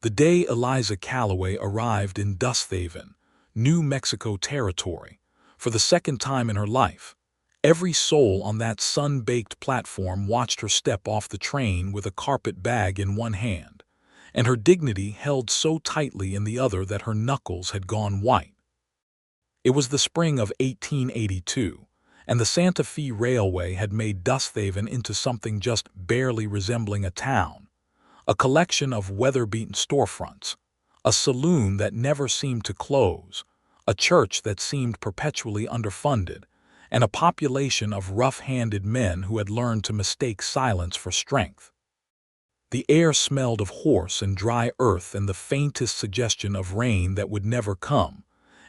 The day Eliza Calloway arrived in Dusthaven, New Mexico territory, for the second time in her life, every soul on that sun-baked platform watched her step off the train with a carpet bag in one hand, and her dignity held so tightly in the other that her knuckles had gone white. It was the spring of 1882, and the Santa Fe Railway had made Dusthaven into something just barely resembling a town, a collection of weather-beaten storefronts, a saloon that never seemed to close, a church that seemed perpetually underfunded, and a population of rough-handed men who had learned to mistake silence for strength. The air smelled of horse and dry earth and the faintest suggestion of rain that would never come,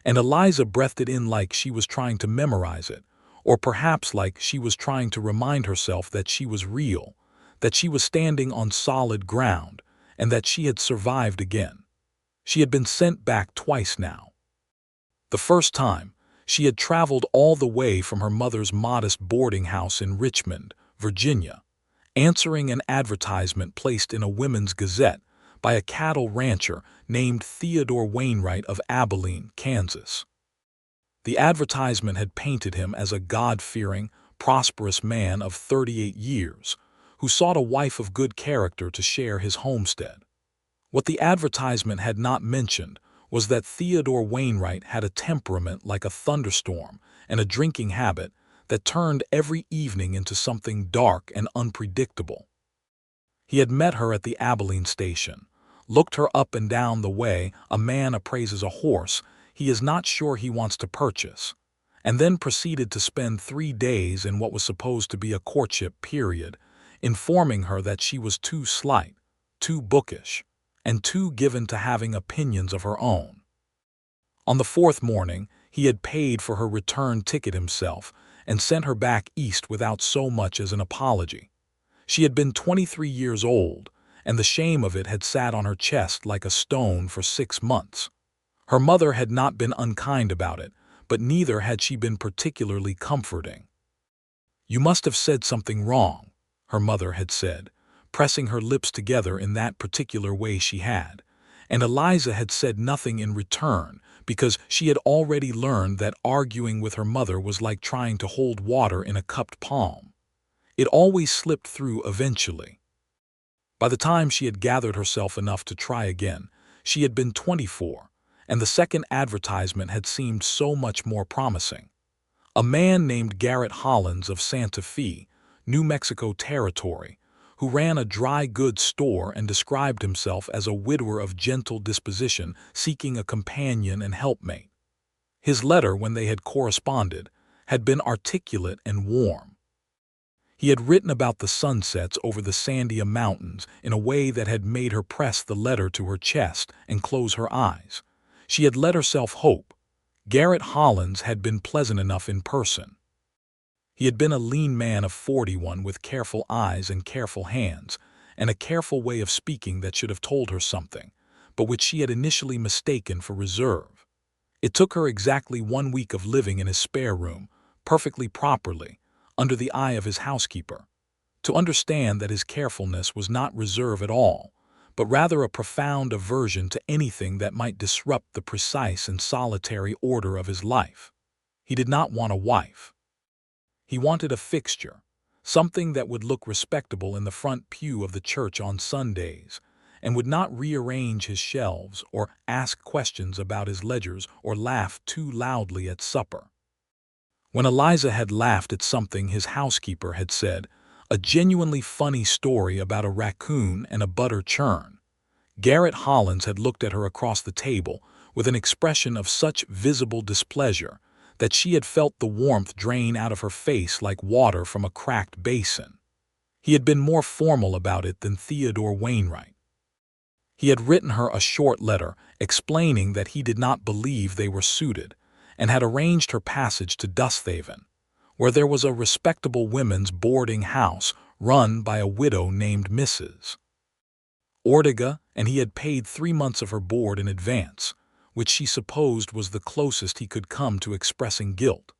and Eliza breathed it in like she was trying to memorize it, or perhaps like she was trying to remind herself that she was real, that she was standing on solid ground, and that she had survived again. She had been sent back twice now. The first time, she had traveled all the way from her mother's modest boarding house in Richmond, Virginia, answering an advertisement placed in a women's gazette by a cattle rancher named Theodore Wainwright of Abilene, Kansas. The advertisement had painted him as a God-fearing, prosperous man of 38 years, who sought a wife of good character to share his homestead. What the advertisement had not mentioned was that Theodore Wainwright had a temperament like a thunderstorm and a drinking habit that turned every evening into something dark and unpredictable. He had met her at the Abilene station, looked her up and down the way a man appraises a horse he is not sure he wants to purchase, and then proceeded to spend 3 days in what was supposed to be a courtship period, informing her that she was too slight, too bookish, and too given to having opinions of her own. On the 4th morning, he had paid for her return ticket himself and sent her back east without so much as an apology. She had been 23 years old, and the shame of it had sat on her chest like a stone for 6 months. Her mother had not been unkind about it, but neither had she been particularly comforting. "You must have said something wrong," her mother had said, pressing her lips together in that particular way she had, and Eliza had said nothing in return because she had already learned that arguing with her mother was like trying to hold water in a cupped palm. It always slipped through eventually. By the time she had gathered herself enough to try again, she had been 24, and the second advertisement had seemed so much more promising. A man named Garrett Hollins of Santa Fe, New Mexico territory, who ran a dry goods store and described himself as a widower of gentle disposition seeking a companion and helpmate. His letter, when they had corresponded, had been articulate and warm. He had written about the sunsets over the Sandia Mountains in a way that had made her press the letter to her chest and close her eyes. She had let herself hope. Garrett Hollins had been pleasant enough in person. He had been a lean man of 41 with careful eyes and careful hands, and a careful way of speaking that should have told her something, but which she had initially mistaken for reserve. It took her exactly 1 week of living in his spare room, perfectly properly, under the eye of his housekeeper, to understand that his carefulness was not reserve at all, but rather a profound aversion to anything that might disrupt the precise and solitary order of his life. He did not want a wife. He wanted a fixture, something that would look respectable in the front pew of the church on Sundays, and would not rearrange his shelves or ask questions about his ledgers or laugh too loudly at supper. When Eliza had laughed at something his housekeeper had said, a genuinely funny story about a raccoon and a butter churn, Garrett Hollins had looked at her across the table with an expression of such visible displeasure that she had felt the warmth drain out of her face like water from a cracked basin. He had been more formal about it than Theodore Wainwright. He had written her a short letter explaining that he did not believe they were suited, and had arranged her passage to Dusthaven, where there was a respectable women's boarding house run by a widow named Mrs. Ortega, and he had paid 3 months of her board in advance, which she supposed was the closest he could come to expressing guilt.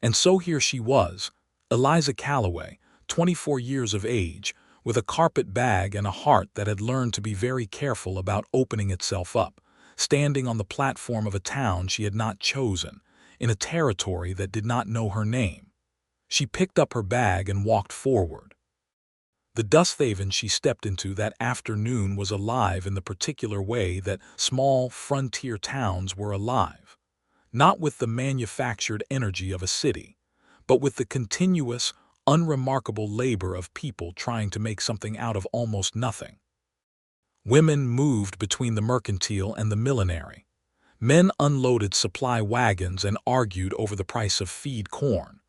And so here she was, Eliza Calloway, 24 years of age, with a carpet bag and a heart that had learned to be very careful about opening itself up, standing on the platform of a town she had not chosen, in a territory that did not know her name. She picked up her bag and walked forward. The Dusthaven she stepped into that afternoon was alive in the particular way that small frontier towns were alive, not with the manufactured energy of a city, but with the continuous, unremarkable labor of people trying to make something out of almost nothing. Women moved between the mercantile and the millinery. Men unloaded supply wagons and argued over the price of feed corn.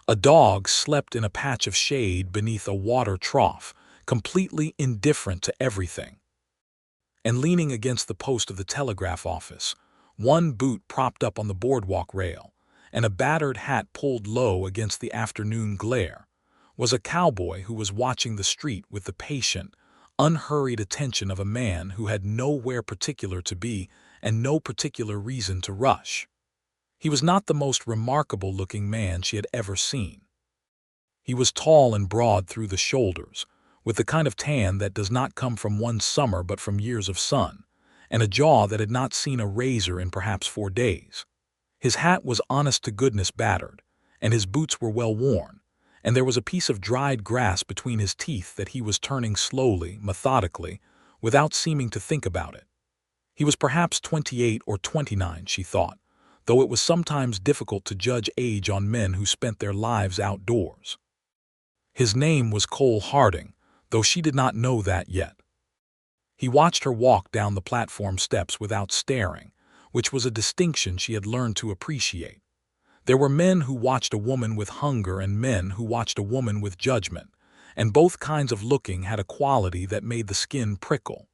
A dog slept in a patch of shade beneath a water trough, completely indifferent to everything. And leaning against the post of the telegraph office, one boot propped up on the boardwalk rail, and a battered hat pulled low against the afternoon glare, was a cowboy who was watching the street with the patient, unhurried attention of a man who had nowhere particular to be and no particular reason to rush. He was not the most remarkable-looking man she had ever seen. He was tall and broad through the shoulders, with the kind of tan that does not come from one summer but from years of sun, and a jaw that had not seen a razor in perhaps 4 days. His hat was honest-to-goodness battered, and his boots were well worn, and there was a piece of dried grass between his teeth that he was turning slowly, methodically, without seeming to think about it. He was perhaps 28 or 29, she thought, though it was sometimes difficult to judge age on men who spent their lives outdoors. His name was Cole Harding, though she did not know that yet. He watched her walk down the platform steps without staring, which was a distinction she had learned to appreciate. There were men who watched a woman with hunger and men who watched a woman with judgment, and both kinds of looking had a quality that made the skin prickle.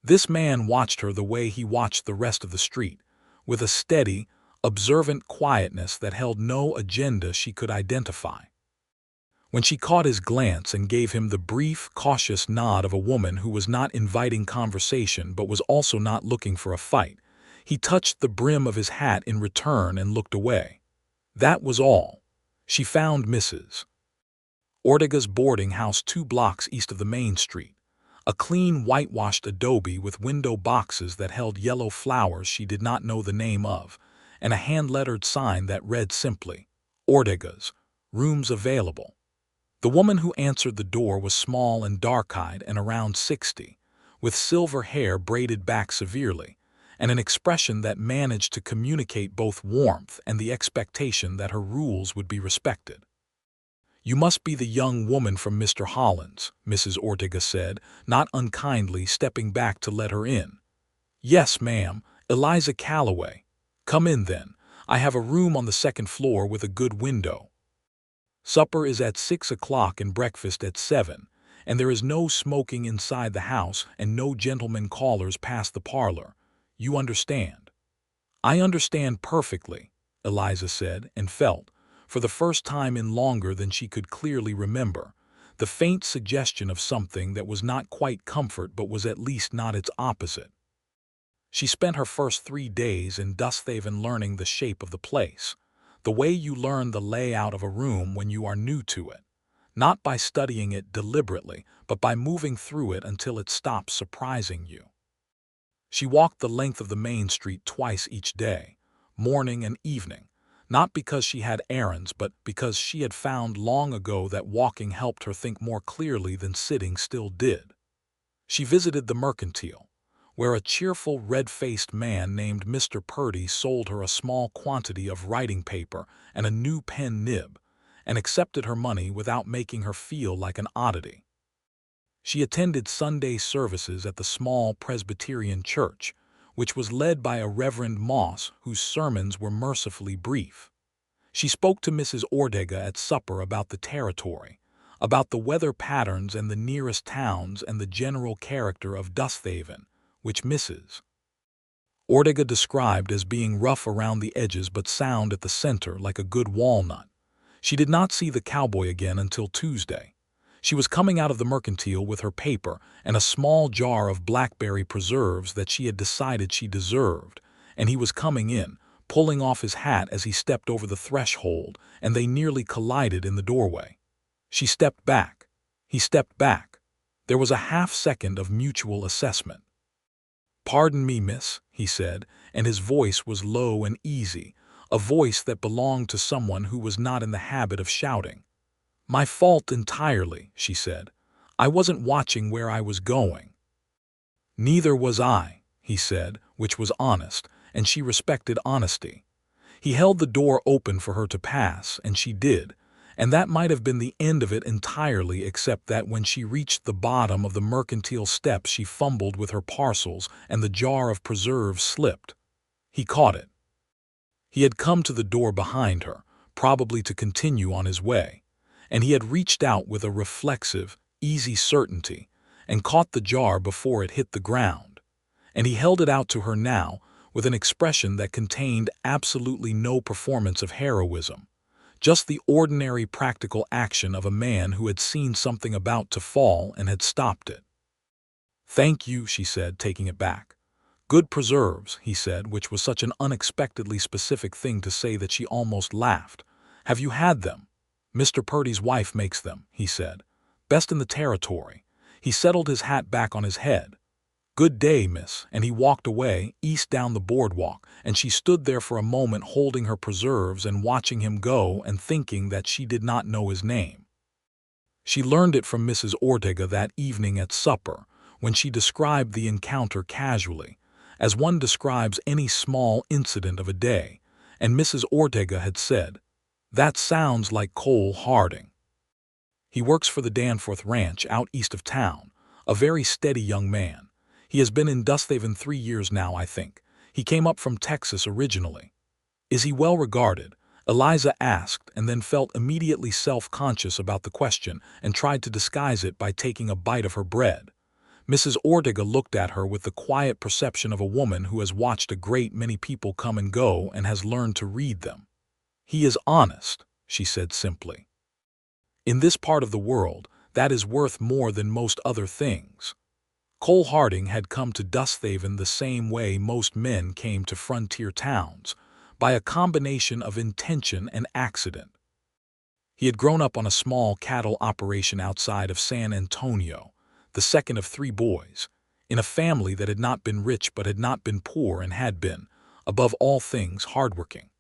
This man watched her the way he watched the rest of the street, with a steady, observant quietness that held no agenda she could identify. When she caught his glance and gave him the brief, cautious nod of a woman who was not inviting conversation but was also not looking for a fight, he touched the brim of his hat in return and looked away. That was all. She found Mrs. Ortega's boarding house 2 blocks east of the main street, a clean whitewashed adobe with window boxes that held yellow flowers she did not know the name of, and a hand-lettered sign that read simply, Ortega's, rooms available. The woman who answered the door was small and dark-eyed and around 60, with silver hair braided back severely, and an expression that managed to communicate both warmth and the expectation that her rules would be respected. "You must be the young woman from Mr. Holland's," Mrs. Ortega said, not unkindly, stepping back to let her in. "Yes, ma'am, Eliza Calloway. Come in, then. I have a room on the 2nd floor with a good window. Supper is at 6 o'clock and breakfast at 7, and there is no smoking inside the house and no gentlemen callers past the parlor. You understand?" "I understand perfectly," Eliza said, and felt, for the first time in longer than she could clearly remember, the faint suggestion of something that was not quite comfort but was at least not its opposite. She spent her first 3 days in Dusthaven learning the shape of the place, the way you learn the layout of a room when you are new to it, not by studying it deliberately, but by moving through it until it stops surprising you. She walked the length of the main street twice each day, morning and evening, not because she had errands, but because she had found long ago that walking helped her think more clearly than sitting still did. She visited the mercantile, where a cheerful, red-faced man named Mr. Purdy sold her a small quantity of writing paper and a new pen nib, and accepted her money without making her feel like an oddity. She attended Sunday services at the small Presbyterian church, which was led by a Reverend Moss whose sermons were mercifully brief. She spoke to Mrs. Ortega at supper about the territory, about the weather patterns and the nearest towns and the general character of Dusthaven, which Mrs. Ortega described as being rough around the edges but sound at the center like a good walnut. She did not see the cowboy again until Tuesday. She was coming out of the mercantile with her paper and a small jar of blackberry preserves that she had decided she deserved, and he was coming in, pulling off his hat as he stepped over the threshold, and they nearly collided in the doorway. She stepped back. He stepped back. There was a half-second of mutual assessment. "Pardon me, miss," he said, and his voice was low and easy, a voice that belonged to someone who was not in the habit of shouting. "My fault entirely," she said. "I wasn't watching where I was going." "Neither was I," he said, which was honest, and she respected honesty. He held the door open for her to pass, and she did, and that might have been the end of it entirely, except that when she reached the bottom of the mercantile steps she fumbled with her parcels and the jar of preserves slipped. He caught it. He had come to the door behind her, probably to continue on his way, and he had reached out with a reflexive, easy certainty and caught the jar before it hit the ground, and he held it out to her now with an expression that contained absolutely no performance of heroism, just the ordinary practical action of a man who had seen something about to fall and had stopped it. "Thank you," she said, taking it back. "Good preserves," he said, which was such an unexpectedly specific thing to say that she almost laughed. "Have you had them?" "Mr. Purdy's wife makes them," he said. "Best in the territory." He settled his hat back on his head. "Good day, miss," and he walked away, east down the boardwalk, and she stood there for a moment holding her preserves and watching him go and thinking that she did not know his name. She learned it from Mrs. Ortega that evening at supper, when she described the encounter casually, as one describes any small incident of a day, and Mrs. Ortega had said, "That sounds like Cole Harding. He works for the Danforth Ranch out east of town, a very steady young man. He has been in Dusthaven 3 years now, I think. He came up from Texas originally." "Is he well regarded?" Eliza asked, and then felt immediately self-conscious about the question and tried to disguise it by taking a bite of her bread. Mrs. Ortega looked at her with the quiet perception of a woman who has watched a great many people come and go and has learned to read them. "He is honest," she said simply. "In this part of the world, that is worth more than most other things." Cole Harding had come to Dusthaven the same way most men came to frontier towns, by a combination of intention and accident. He had grown up on a small cattle operation outside of San Antonio, the second of 3 boys, in a family that had not been rich but had not been poor and had been, above all things, hardworking.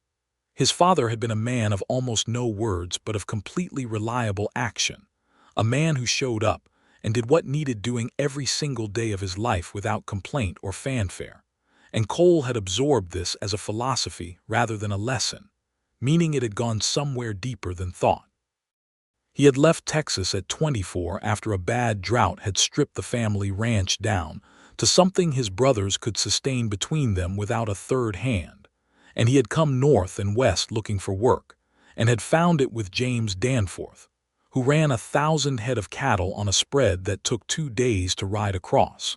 His father had been a man of almost no words but of completely reliable action, a man who showed up and did what needed doing every single day of his life without complaint or fanfare, and Cole had absorbed this as a philosophy rather than a lesson, meaning it had gone somewhere deeper than thought. He had left Texas at 24 after a bad drought had stripped the family ranch down to something his brothers could sustain between them without a third hand, and he had come north and west looking for work, and had found it with James Danforth, who ran 1,000 head of cattle on a spread that took 2 days to ride across.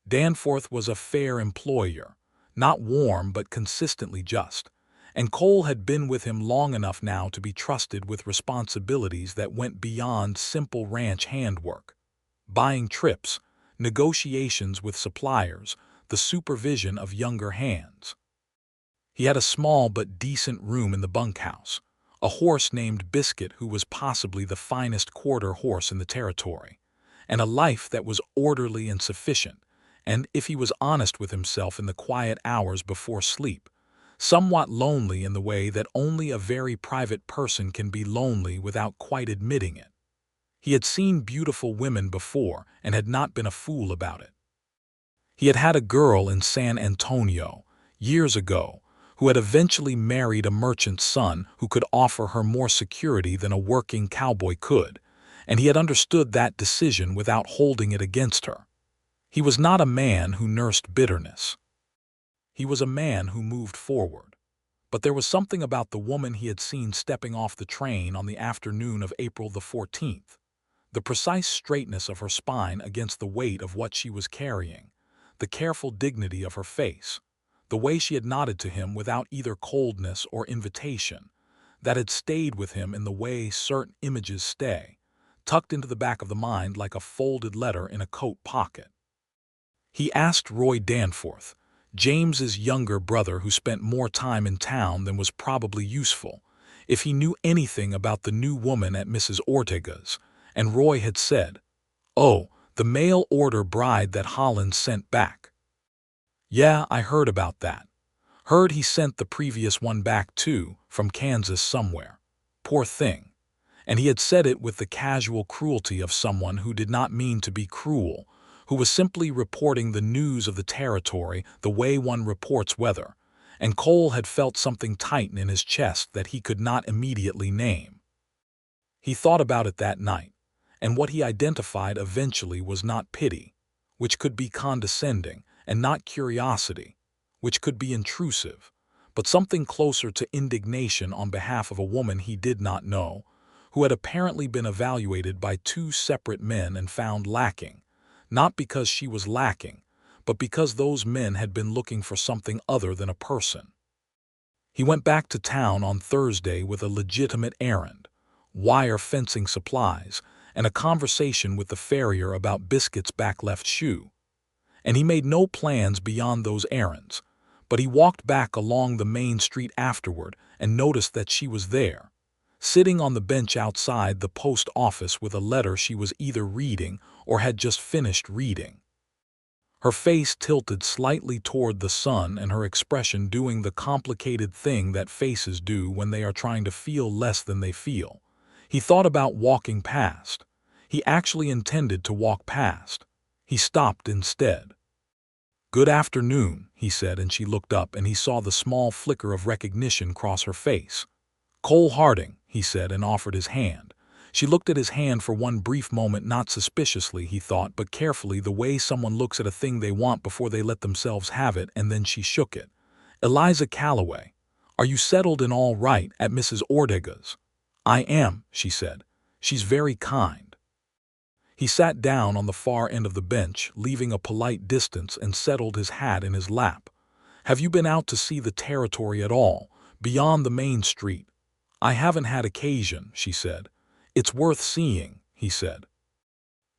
Danforth was a fair employer, not warm but consistently just, and Cole had been with him long enough now to be trusted with responsibilities that went beyond simple ranch handwork: buying trips, negotiations with suppliers, the supervision of younger hands. He had a small but decent room in the bunkhouse, a horse named Biscuit who was possibly the finest quarter horse in the territory, and a life that was orderly and sufficient, and, if he was honest with himself in the quiet hours before sleep, somewhat lonely in the way that only a very private person can be lonely without quite admitting it. He had seen beautiful women before and had not been a fool about it. He had had a girl in San Antonio, years ago, who had eventually married a merchant's son who could offer her more security than a working cowboy could, and he had understood that decision without holding it against her. He was not a man who nursed bitterness. He was a man who moved forward. But there was something about the woman he had seen stepping off the train on the afternoon of April the 14th, the precise straightness of her spine against the weight of what she was carrying, the careful dignity of her face, the way she had nodded to him without either coldness or invitation, that had stayed with him in the way certain images stay, tucked into the back of the mind like a folded letter in a coat pocket. He asked Roy Danforth, James's younger brother who spent more time in town than was probably useful, if he knew anything about the new woman at Mrs. Ortega's, and Roy had said, "Oh, the mail order bride that Hollins sent back." "Yeah, I heard about that. Heard he sent the previous one back too, from Kansas somewhere. Poor thing." And he had said it with the casual cruelty of someone who did not mean to be cruel, who was simply reporting the news of the territory the way one reports weather, and Cole had felt something tighten in his chest that he could not immediately name. He thought about it that night, and what he identified eventually was not pity, which could be condescending, and not curiosity, which could be intrusive, but something closer to indignation on behalf of a woman he did not know, who had apparently been evaluated by two separate men and found lacking, not because she was lacking, but because those men had been looking for something other than a person. He went back to town on Thursday with a legitimate errand, wire fencing supplies, and a conversation with the farrier about Biscuit's back left shoe. And he made no plans beyond those errands, but he walked back along the main street afterward and noticed that she was there, sitting on the bench outside the post office with a letter she was either reading or had just finished reading. Her face tilted slightly toward the sun and her expression doing the complicated thing that faces do when they are trying to feel less than they feel. He thought about walking past. He actually intended to walk past. He stopped instead. "Good afternoon," he said, and she looked up and he saw the small flicker of recognition cross her face. "Cole Harding," he said, and offered his hand. She looked at his hand for one brief moment, not suspiciously, he thought, but carefully, the way someone looks at a thing they want before they let themselves have it, and then she shook it. "Eliza Calloway. Are you settled and all right at Mrs. Ortega's?" "I am," she said. "She's very kind." He sat down on the far end of the bench, leaving a polite distance, and settled his hat in his lap. "Have you been out to see the territory at all, beyond the main street?" "I haven't had occasion," she said. "It's worth seeing," he said.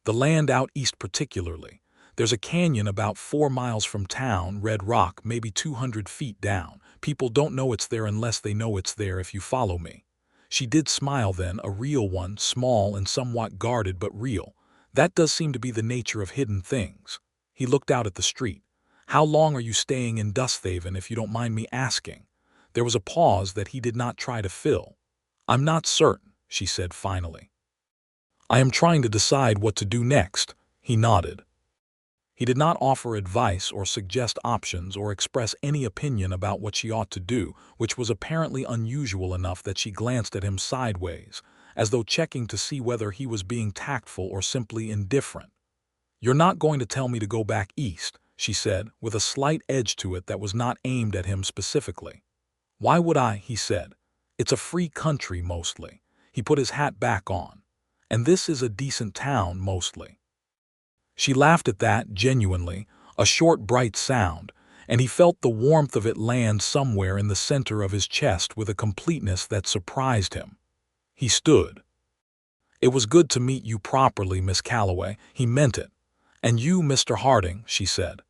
"The land out east particularly. There's a canyon about 4 miles from town, red rock, maybe 200 feet down. People don't know it's there unless they know it's there, if you follow me." She did smile then, a real one, small and somewhat guarded but real. "That does seem to be the nature of hidden things." He looked out at the street. "How long are you staying in Dusthaven, if you don't mind me asking?" There was a pause that he did not try to fill. "I'm not certain," she said finally. "I am trying to decide what to do next." He nodded. He did not offer advice or suggest options or express any opinion about what she ought to do, which was apparently unusual enough that she glanced at him sideways, as though checking to see whether he was being tactful or simply indifferent. "You're not going to tell me to go back east," she said, with a slight edge to it that was not aimed at him specifically. "Why would I?" he said. "It's a free country, mostly." He put his hat back on. "And this is a decent town, mostly." She laughed at that, genuinely, a short, bright sound, and he felt the warmth of it land somewhere in the center of his chest with a completeness that surprised him. He stood. "It was good to meet you properly, Miss Calloway." He meant it. "And you, Mr. Harding," she said.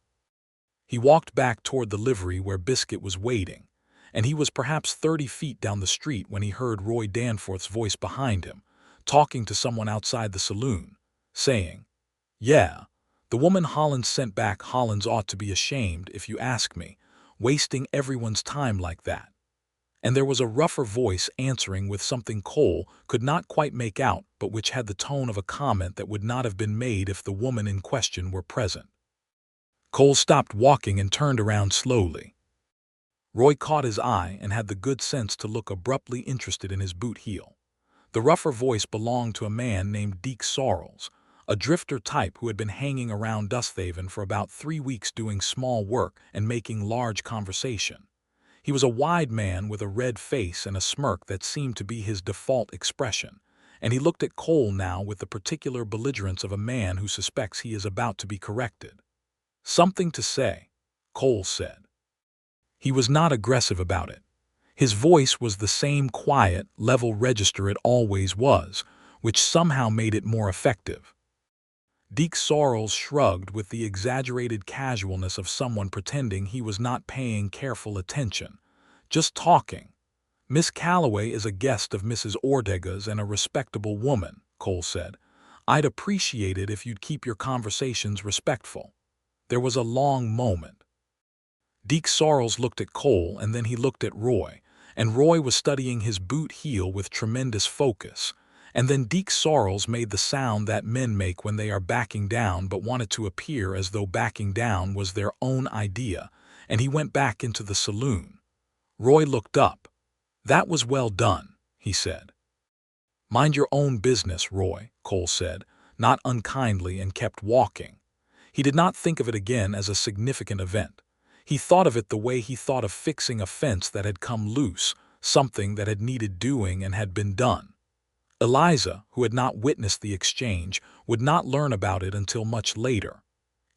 He walked back toward the livery where Biscuit was waiting, and he was perhaps 30 feet down the street when he heard Roy Danforth's voice behind him, talking to someone outside the saloon, saying, "Yeah, the woman Hollins sent back. Hollins ought to be ashamed, if you ask me, wasting everyone's time like that." And there was a rougher voice answering with something Cole could not quite make out, but which had the tone of a comment that would not have been made if the woman in question were present. Cole stopped walking and turned around slowly. Roy caught his eye and had the good sense to look abruptly interested in his boot heel. The rougher voice belonged to a man named Deke Sorrells, a drifter type who had been hanging around Dusthaven for about 3 weeks doing small work and making large conversation. He was a wide man with a red face and a smirk that seemed to be his default expression, and he looked at Cole now with the particular belligerence of a man who suspects he is about to be corrected. "Something to say," Cole said. He was not aggressive about it. His voice was the same quiet, level register it always was, which somehow made it more effective. Deke Sorrells shrugged with the exaggerated casualness of someone pretending he was not paying careful attention. "Just talking. Miss Calloway is a guest of Mrs. Ortega's and a respectable woman," Cole said. I'd appreciate it if you'd keep your conversations respectful." There was a long moment. Deke Sorrels looked at Cole and then he looked at Roy, and Roy was studying his boot heel with tremendous focus. And then Deke Sorrels made the sound that men make when they are backing down but wanted to appear as though backing down was their own idea, and he went back into the saloon. Roy looked up. "That was well done," he said. "Mind your own business, Roy," Cole said, not unkindly, and kept walking. He did not think of it again as a significant event. He thought of it the way he thought of fixing a fence that had come loose, something that had needed doing and had been done. Eliza, who had not witnessed the exchange, would not learn about it until much later.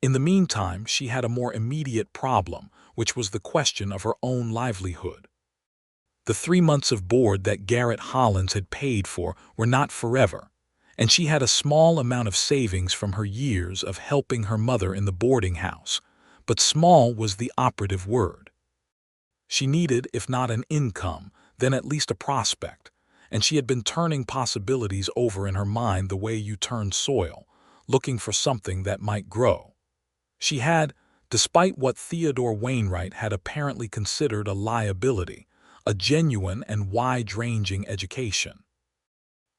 In the meantime, she had a more immediate problem, which was the question of her own livelihood. The 3 months of board that Garrett Hollins had paid for were not forever, and she had a small amount of savings from her years of helping her mother in the boarding house, but small was the operative word. She needed, if not an income, then at least a prospect, and she had been turning possibilities over in her mind the way you turn soil, looking for something that might grow. She had, despite what Theodore Wainwright had apparently considered a liability, a genuine and wide-ranging education.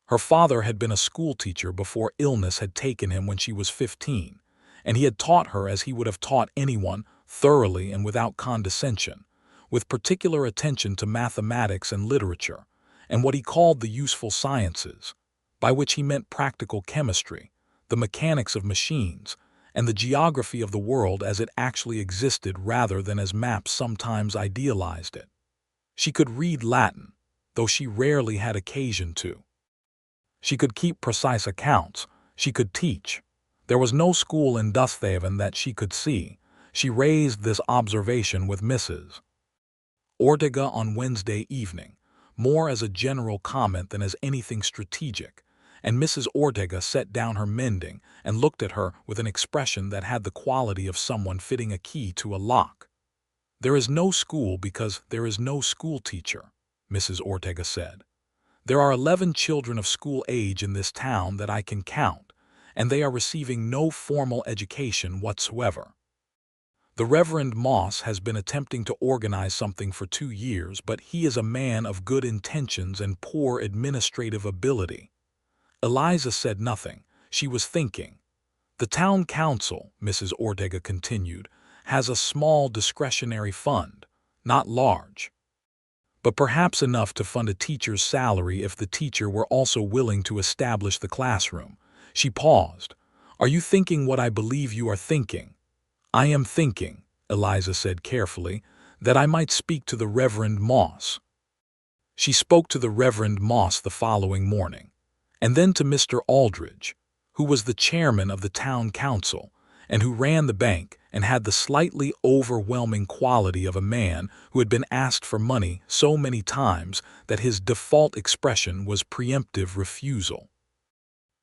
Her father had been a schoolteacher before illness had taken him when she was 15, and he had taught her as he would have taught anyone, thoroughly and without condescension, with particular attention to mathematics and literature, and what he called the useful sciences, by which he meant practical chemistry, the mechanics of machines, and the geography of the world as it actually existed rather than as maps sometimes idealized it. She could read Latin, though she rarely had occasion to. She could keep precise accounts. She could teach. There was no school in Dusthaven that she could see. She raised this observation with Mrs. Ortega on Wednesday evening, more as a general comment than as anything strategic, and Mrs. Ortega set down her mending and looked at her with an expression that had the quality of someone fitting a key to a lock. "There is no school because there is no school teacher," Mrs. Ortega said. "There are 11 children of school age in this town that I can count, and they are receiving no formal education whatsoever. The Reverend Moss has been attempting to organize something for 2 years, but he is a man of good intentions and poor administrative ability." Eliza said nothing. She was thinking. "The town council," Mrs. Ortega continued, "has a small discretionary fund, not large, but perhaps enough to fund a teacher's salary if the teacher were also willing to establish the classroom." She paused. "Are you thinking what I believe you are thinking?" "I am thinking," Eliza said carefully, "that I might speak to the Reverend Moss." She spoke to the Reverend Moss the following morning, and then to Mr. Aldridge, who was the chairman of the town council, and who ran the bank and had the slightly overwhelming quality of a man who had been asked for money so many times that his default expression was preemptive refusal.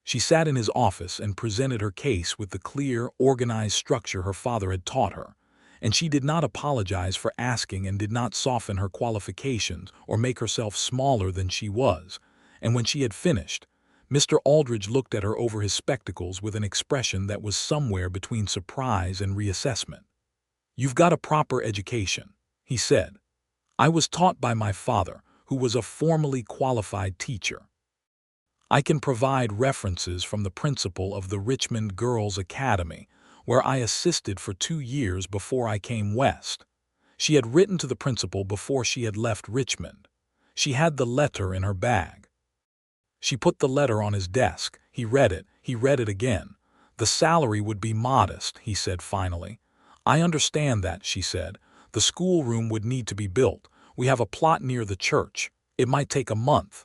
She sat in his office and presented her case with the clear, organized structure her father had taught her, and she did not apologize for asking and did not soften her qualifications or make herself smaller than she was, and when she had finished, Mr. Aldridge looked at her over his spectacles with an expression that was somewhere between surprise and reassessment. "You've got a proper education," he said. "I was taught by my father, who was a formally qualified teacher. I can provide references from the principal of the Richmond Girls' Academy, where I assisted for 2 years before I came west." She had written to the principal before she had left Richmond. She had the letter in her bag. She put the letter on his desk. He read it again. "The salary would be modest," he said finally. "I understand that," she said. "The schoolroom would need to be built. We have a plot near the church. It might take a month."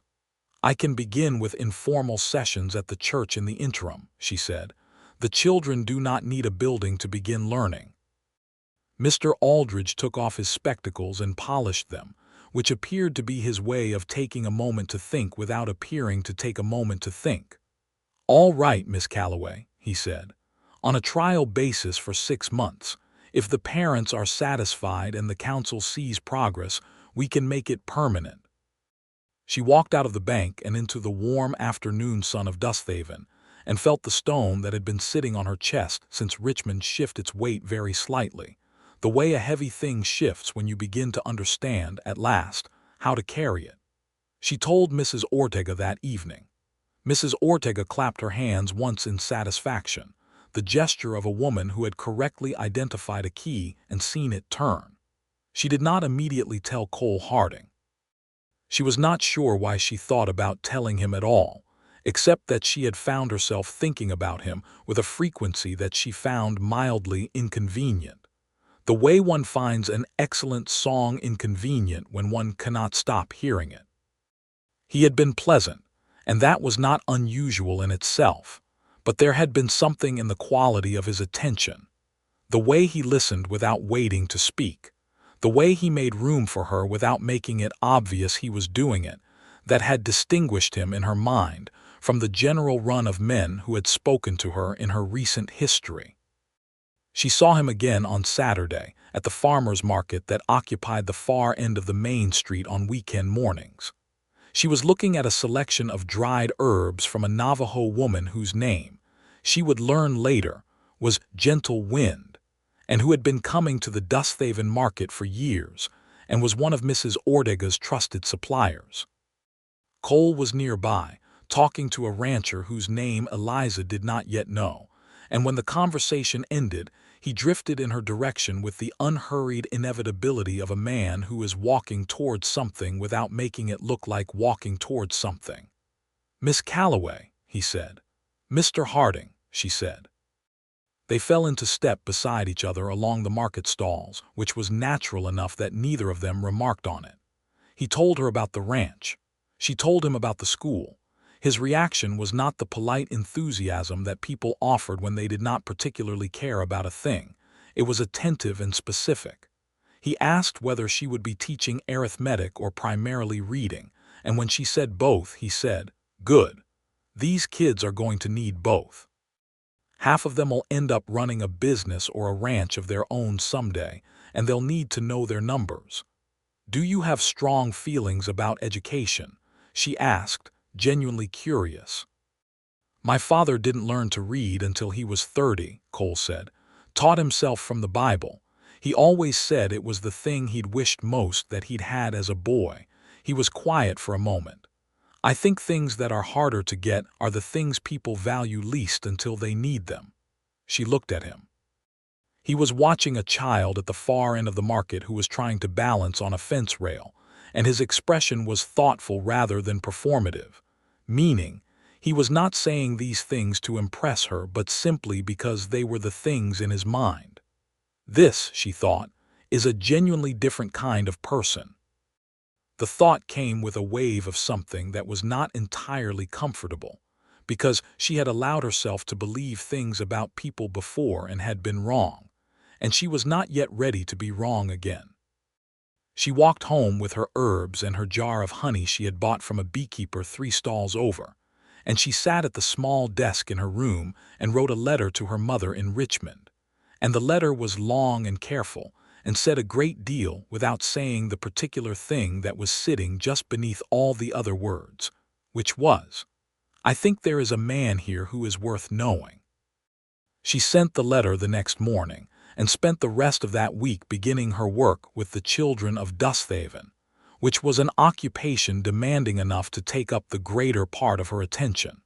"I can begin with informal sessions at the church in the interim," she said. "The children do not need a building to begin learning." Mr. Aldridge took off his spectacles and polished them, which appeared to be his way of taking a moment to think without appearing to take a moment to think. "All right, Miss Calloway," he said. "On a trial basis for 6 months. If the parents are satisfied and the council sees progress, we can make it permanent." She walked out of the bank and into the warm afternoon sun of Dusthaven, and felt the stone that had been sitting on her chest since Richmond shift its weight very slightly, the way a heavy thing shifts when you begin to understand, at last, how to carry it. She told Mrs. Ortega that evening. Mrs. Ortega clapped her hands once in satisfaction, the gesture of a woman who had correctly identified a key and seen it turn. She did not immediately tell Cole Harding. She was not sure why she thought about telling him at all, except that she had found herself thinking about him with a frequency that she found mildly inconvenient. The way one finds an excellent song inconvenient when one cannot stop hearing it. He had been pleasant, and that was not unusual in itself, but there had been something in the quality of his attention, the way he listened without waiting to speak, the way he made room for her without making it obvious he was doing it, that had distinguished him in her mind from the general run of men who had spoken to her in her recent history. She saw him again on Saturday at the farmer's market that occupied the far end of the main street on weekend mornings. She was looking at a selection of dried herbs from a Navajo woman whose name, she would learn later, was Gentle Wind, and who had been coming to the Dusthaven market for years and was one of Mrs. Ortega's trusted suppliers. Cole was nearby, talking to a rancher whose name Eliza did not yet know, and when the conversation ended, he drifted in her direction with the unhurried inevitability of a man who is walking towards something without making it look like walking towards something. "Miss Calloway," he said. "Mr. Harding," she said. They fell into step beside each other along the market stalls, which was natural enough that neither of them remarked on it. He told her about the ranch. She told him about the school. His reaction was not the polite enthusiasm that people offered when they did not particularly care about a thing. It was attentive and specific. He asked whether she would be teaching arithmetic or primarily reading, and when she said both, he said, "Good. These kids are going to need both. Half of them will end up running a business or a ranch of their own someday, and they'll need to know their numbers." "Do you have strong feelings about education?" she asked, genuinely curious. "My father didn't learn to read until he was 30, Cole said. Taught himself from the Bible. He always said it was the thing he'd wished most that he'd had as a boy." He was quiet for a moment. "I think things that are harder to get are the things people value least until they need them." She looked at him. He was watching a child at the far end of the market who was trying to balance on a fence rail, and his expression was thoughtful rather than performative, meaning he was not saying these things to impress her but simply because they were the things in his mind. This, she thought, is a genuinely different kind of person. The thought came with a wave of something that was not entirely comfortable, because she had allowed herself to believe things about people before and had been wrong, and she was not yet ready to be wrong again. She walked home with her herbs and her jar of honey she had bought from a beekeeper 3 stalls over, and she sat at the small desk in her room and wrote a letter to her mother in Richmond. And the letter was long and careful, and said a great deal without saying the particular thing that was sitting just beneath all the other words, which was, "I think there is a man here who is worth knowing." She sent the letter the next morning, and spent the rest of that week beginning her work with the children of Dusthaven, which was an occupation demanding enough to take up the greater part of her attention.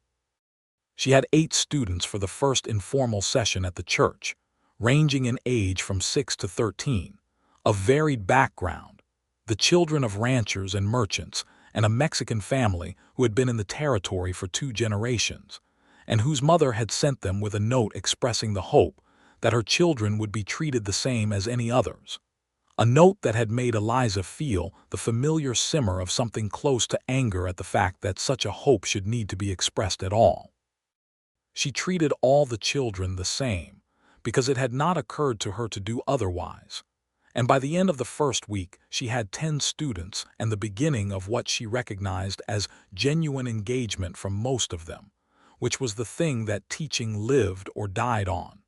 She had 8 students for the first informal session at the church, ranging in age from 6 to 13, of varied background, the children of ranchers and merchants, and a Mexican family who had been in the territory for 2 generations, and whose mother had sent them with a note expressing the hope that her children would be treated the same as any others. A note that had made Eliza feel the familiar simmer of something close to anger at the fact that such a hope should need to be expressed at all. She treated all the children the same, because it had not occurred to her to do otherwise, and by the end of the first week she had 10 students and the beginning of what she recognized as genuine engagement from most of them, which was the thing that teaching lived or died on.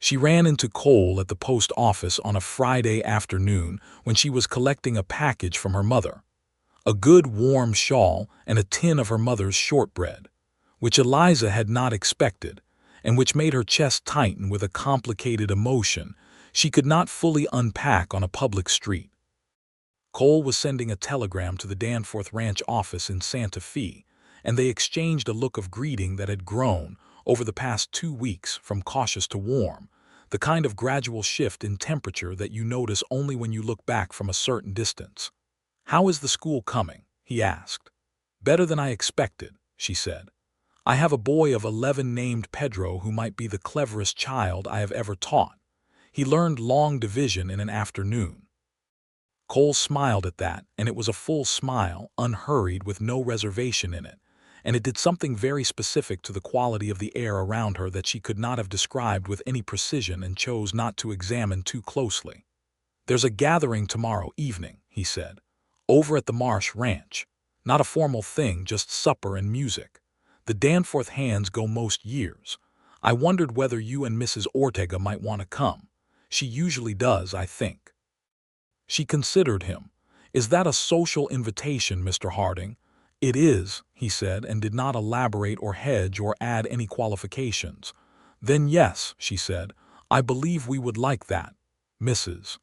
She ran into Cole at the post office on a Friday afternoon when she was collecting a package from her mother, a good warm shawl and a tin of her mother's shortbread, which Eliza had not expected, and which made her chest tighten with a complicated emotion she could not fully unpack on a public street. Cole was sending a telegram to the Danforth Ranch office in Santa Fe, and they exchanged a look of greeting that had grown, over the past 2 weeks, from cautious to warm, the kind of gradual shift in temperature that you notice only when you look back from a certain distance. "How is the school coming?" he asked. "Better than I expected," she said. "I have a boy of 11 named Pedro who might be the cleverest child I have ever taught. He learned long division in an afternoon." Cole smiled at that, and it was a full smile, unhurried, with no reservation in it, and it did something very specific to the quality of the air around her that she could not have described with any precision and chose not to examine too closely. "There's a gathering tomorrow evening," he said, "over at the Marsh Ranch. Not a formal thing, just supper and music. The Danforth hands go most years. I wondered whether you and Mrs. Ortega might want to come. She usually does, I think." She considered him. "Is that a social invitation, Mr. Harding?" "It is," he said, and did not elaborate or hedge or add any qualifications. "Then yes," she said, "I believe we would like that. Mrs.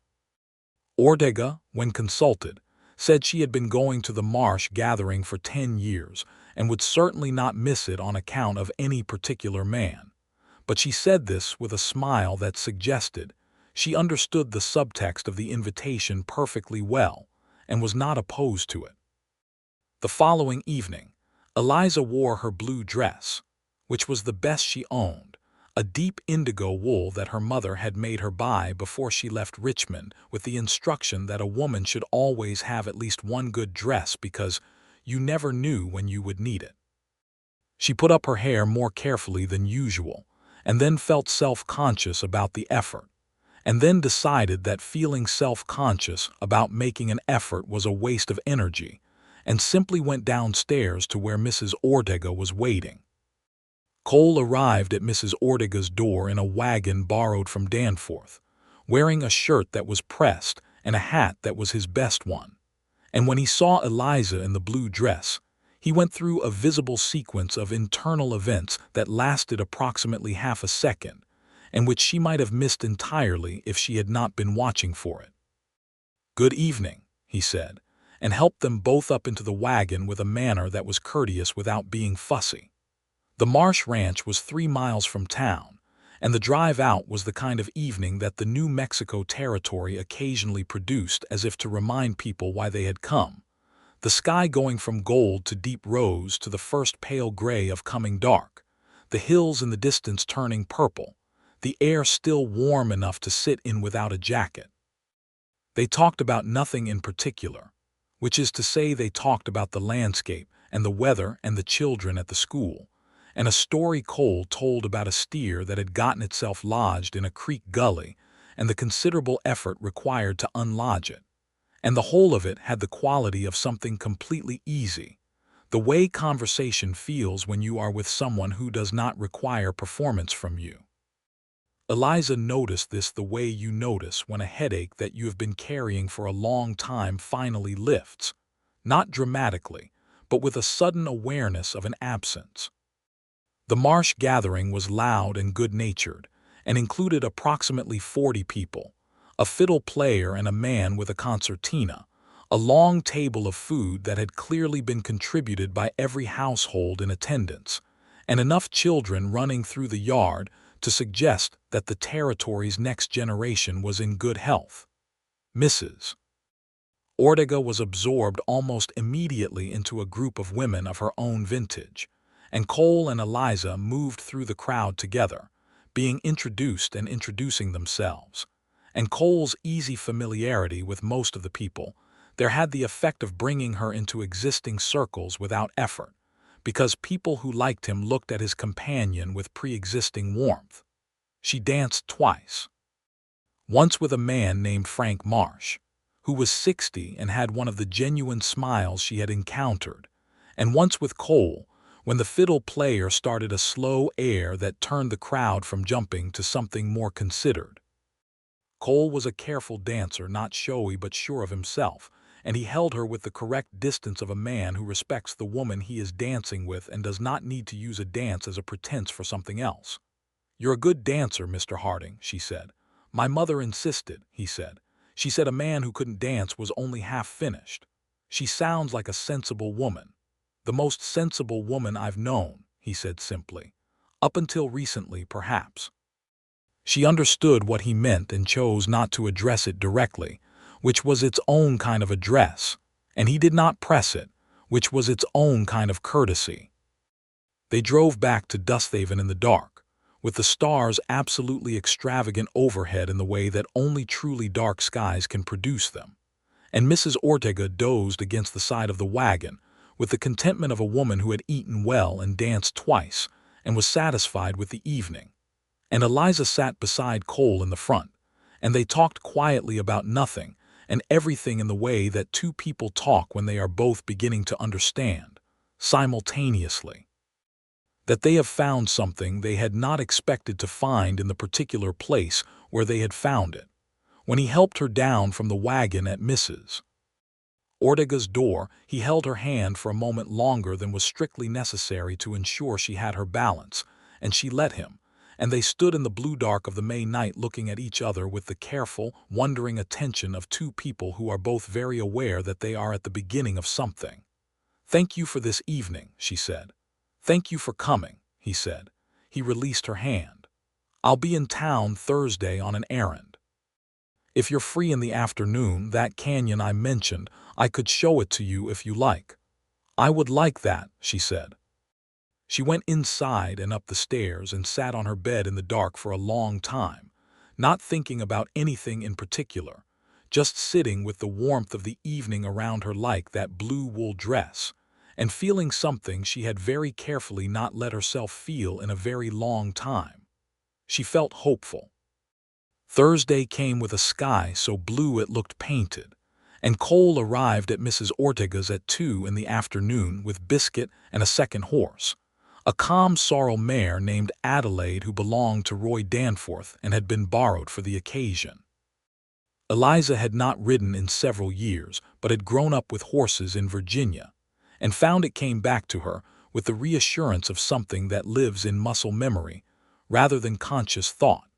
Ortega, when consulted, said she had been going to the Marsh gathering for 10 years and would certainly not miss it on account of any particular man. But she said this with a smile that suggested she understood the subtext of the invitation perfectly well and was not opposed to it. The following evening, Eliza wore her blue dress, which was the best she owned, a deep indigo wool that her mother had made her buy before she left Richmond, with the instruction that a woman should always have at least one good dress because you never knew when you would need it. She put up her hair more carefully than usual, and then felt self-conscious about the effort, and then decided that feeling self-conscious about making an effort was a waste of energy, and simply went downstairs to where Mrs. Ortega was waiting. Cole arrived at Mrs. Ortega's door in a wagon borrowed from Danforth, wearing a shirt that was pressed and a hat that was his best one. And when he saw Eliza in the blue dress, he went through a visible sequence of internal events that lasted approximately half a second, and which she might have missed entirely if she had not been watching for it. "Good evening," he said, and helped them both up into the wagon with a manner that was courteous without being fussy. The Marsh Ranch was 3 miles from town, and the drive out was the kind of evening that the New Mexico Territory occasionally produced as if to remind people why they had come. The sky going from gold to deep rose to the first pale gray of coming dark, the hills in the distance turning purple, the air still warm enough to sit in without a jacket. They talked about nothing in particular, which is to say they talked about the landscape and the weather and the children at the school, and a story Cole told about a steer that had gotten itself lodged in a creek gully and the considerable effort required to unlodge it. And the whole of it had the quality of something completely easy, the way conversation feels when you are with someone who does not require performance from you. Eliza noticed this the way you notice when a headache that you have been carrying for a long time finally lifts, not dramatically, but with a sudden awareness of an absence. The Marsh gathering was loud and good-natured, and included approximately 40 people, a fiddle player and a man with a concertina, a long table of food that had clearly been contributed by every household in attendance, and enough children running through the yard to suggest that the territory's next generation was in good health. Mrs. Ortega was absorbed almost immediately into a group of women of her own vintage, and Cole and Eliza moved through the crowd together, being introduced and introducing themselves. And Cole's easy familiarity with most of the people there had the effect of bringing her into existing circles without effort, because people who liked him looked at his companion with pre-existing warmth. She danced twice. Once with a man named Frank Marsh, who was 60 and had one of the genuine smiles she had encountered, and once with Cole, when the fiddle player started a slow air that turned the crowd from jumping to something more considered. Cole was a careful dancer, not showy but sure of himself, and he held her with the correct distance of a man who respects the woman he is dancing with and does not need to use a dance as a pretense for something else. "You're a good dancer, Mr. Harding," she said. "My mother insisted," he said. "She said a man who couldn't dance was only half finished." "She sounds like a sensible woman." "The most sensible woman I've known," he said simply. "Up until recently, perhaps." She understood what he meant and chose not to address it directly, which was its own kind of address, and he did not press it, which was its own kind of courtesy. They drove back to Dusthaven in the dark, with the stars absolutely extravagant overhead in the way that only truly dark skies can produce them, and Mrs. Ortega dozed against the side of the wagon, with the contentment of a woman who had eaten well and danced twice, and was satisfied with the evening. And Eliza sat beside Cole in the front, and they talked quietly about nothing and everything in the way that two people talk when they are both beginning to understand, simultaneously, that they have found something they had not expected to find in the particular place where they had found it. When he helped her down from the wagon at Mrs. Ortega's door, he held her hand for a moment longer than was strictly necessary to ensure she had her balance, and she let him, and they stood in the blue dark of the May night looking at each other with the careful, wondering attention of two people who are both very aware that they are at the beginning of something. "Thank you for this evening," she said. "Thank you for coming," he said. He released her hand. "I'll be in town Thursday on an errand. If you're free in the afternoon, that canyon I mentioned, I could show it to you if you like." "I would like that," she said. She went inside and up the stairs and sat on her bed in the dark for a long time, not thinking about anything in particular, just sitting with the warmth of the evening around her like that blue wool dress, and feeling something she had very carefully not let herself feel in a very long time. She felt hopeful. Thursday came with a sky so blue it looked painted, and Cole arrived at Mrs. Ortega's at 2 in the afternoon with Biscuit and a second horse, a calm sorrel mare named Adelaide who belonged to Roy Danforth and had been borrowed for the occasion. Eliza had not ridden in several years, but had grown up with horses in Virginia, and found it came back to her with the reassurance of something that lives in muscle memory rather than conscious thought.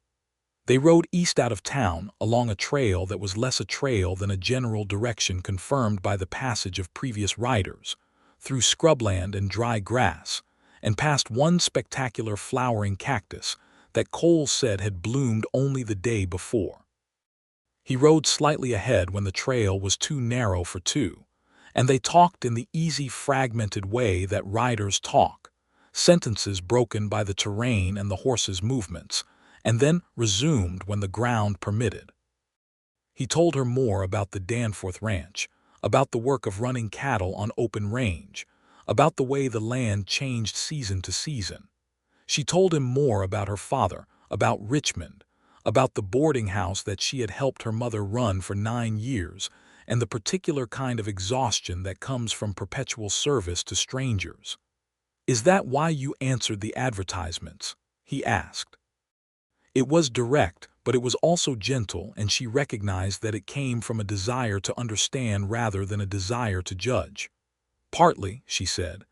They rode east out of town along a trail that was less a trail than a general direction confirmed by the passage of previous riders, through scrubland and dry grass, and past one spectacular flowering cactus that Cole said had bloomed only the day before. He rode slightly ahead when the trail was too narrow for two, and they talked in the easy fragmented way that riders talk, sentences broken by the terrain and the horse's movements, and then resumed when the ground permitted. He told her more about the Danforth ranch, about the work of running cattle on open range, about the way the land changed season to season. She told him more about her father, about Richmond, about the boarding house that she had helped her mother run for 9 years, and the particular kind of exhaustion that comes from perpetual service to strangers. "Is that why you answered the advertisements?" he asked. It was direct, but it was also gentle, and she recognized that it came from a desire to understand rather than a desire to judge. "Partly," she said.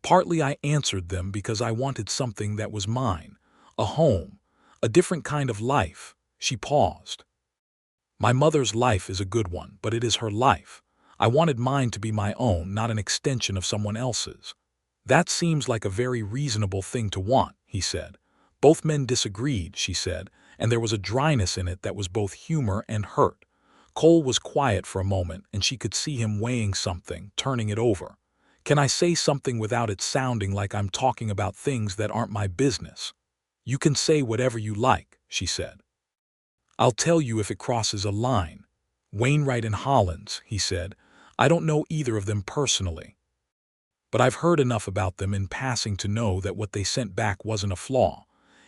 "Partly I answered them because I wanted something that was mine, a home, a different kind of life." She paused. "My mother's life is a good one, but it is her life. I wanted mine to be my own, not an extension of someone else's." "That seems like a very reasonable thing to want," he said. Both men disagreed, she said, and there was a dryness in it that was both humor and hurt. Cole was quiet for a moment, and she could see him weighing something, turning it over. "Can I say something without it sounding like I'm talking about things that aren't my business?" "You can say whatever you like," she said. "I'll tell you if it crosses a line." "Wainwright and Hollins," he said. "I don't know either of them personally, but I've heard enough about them in passing to know that what they sent back wasn't a flaw.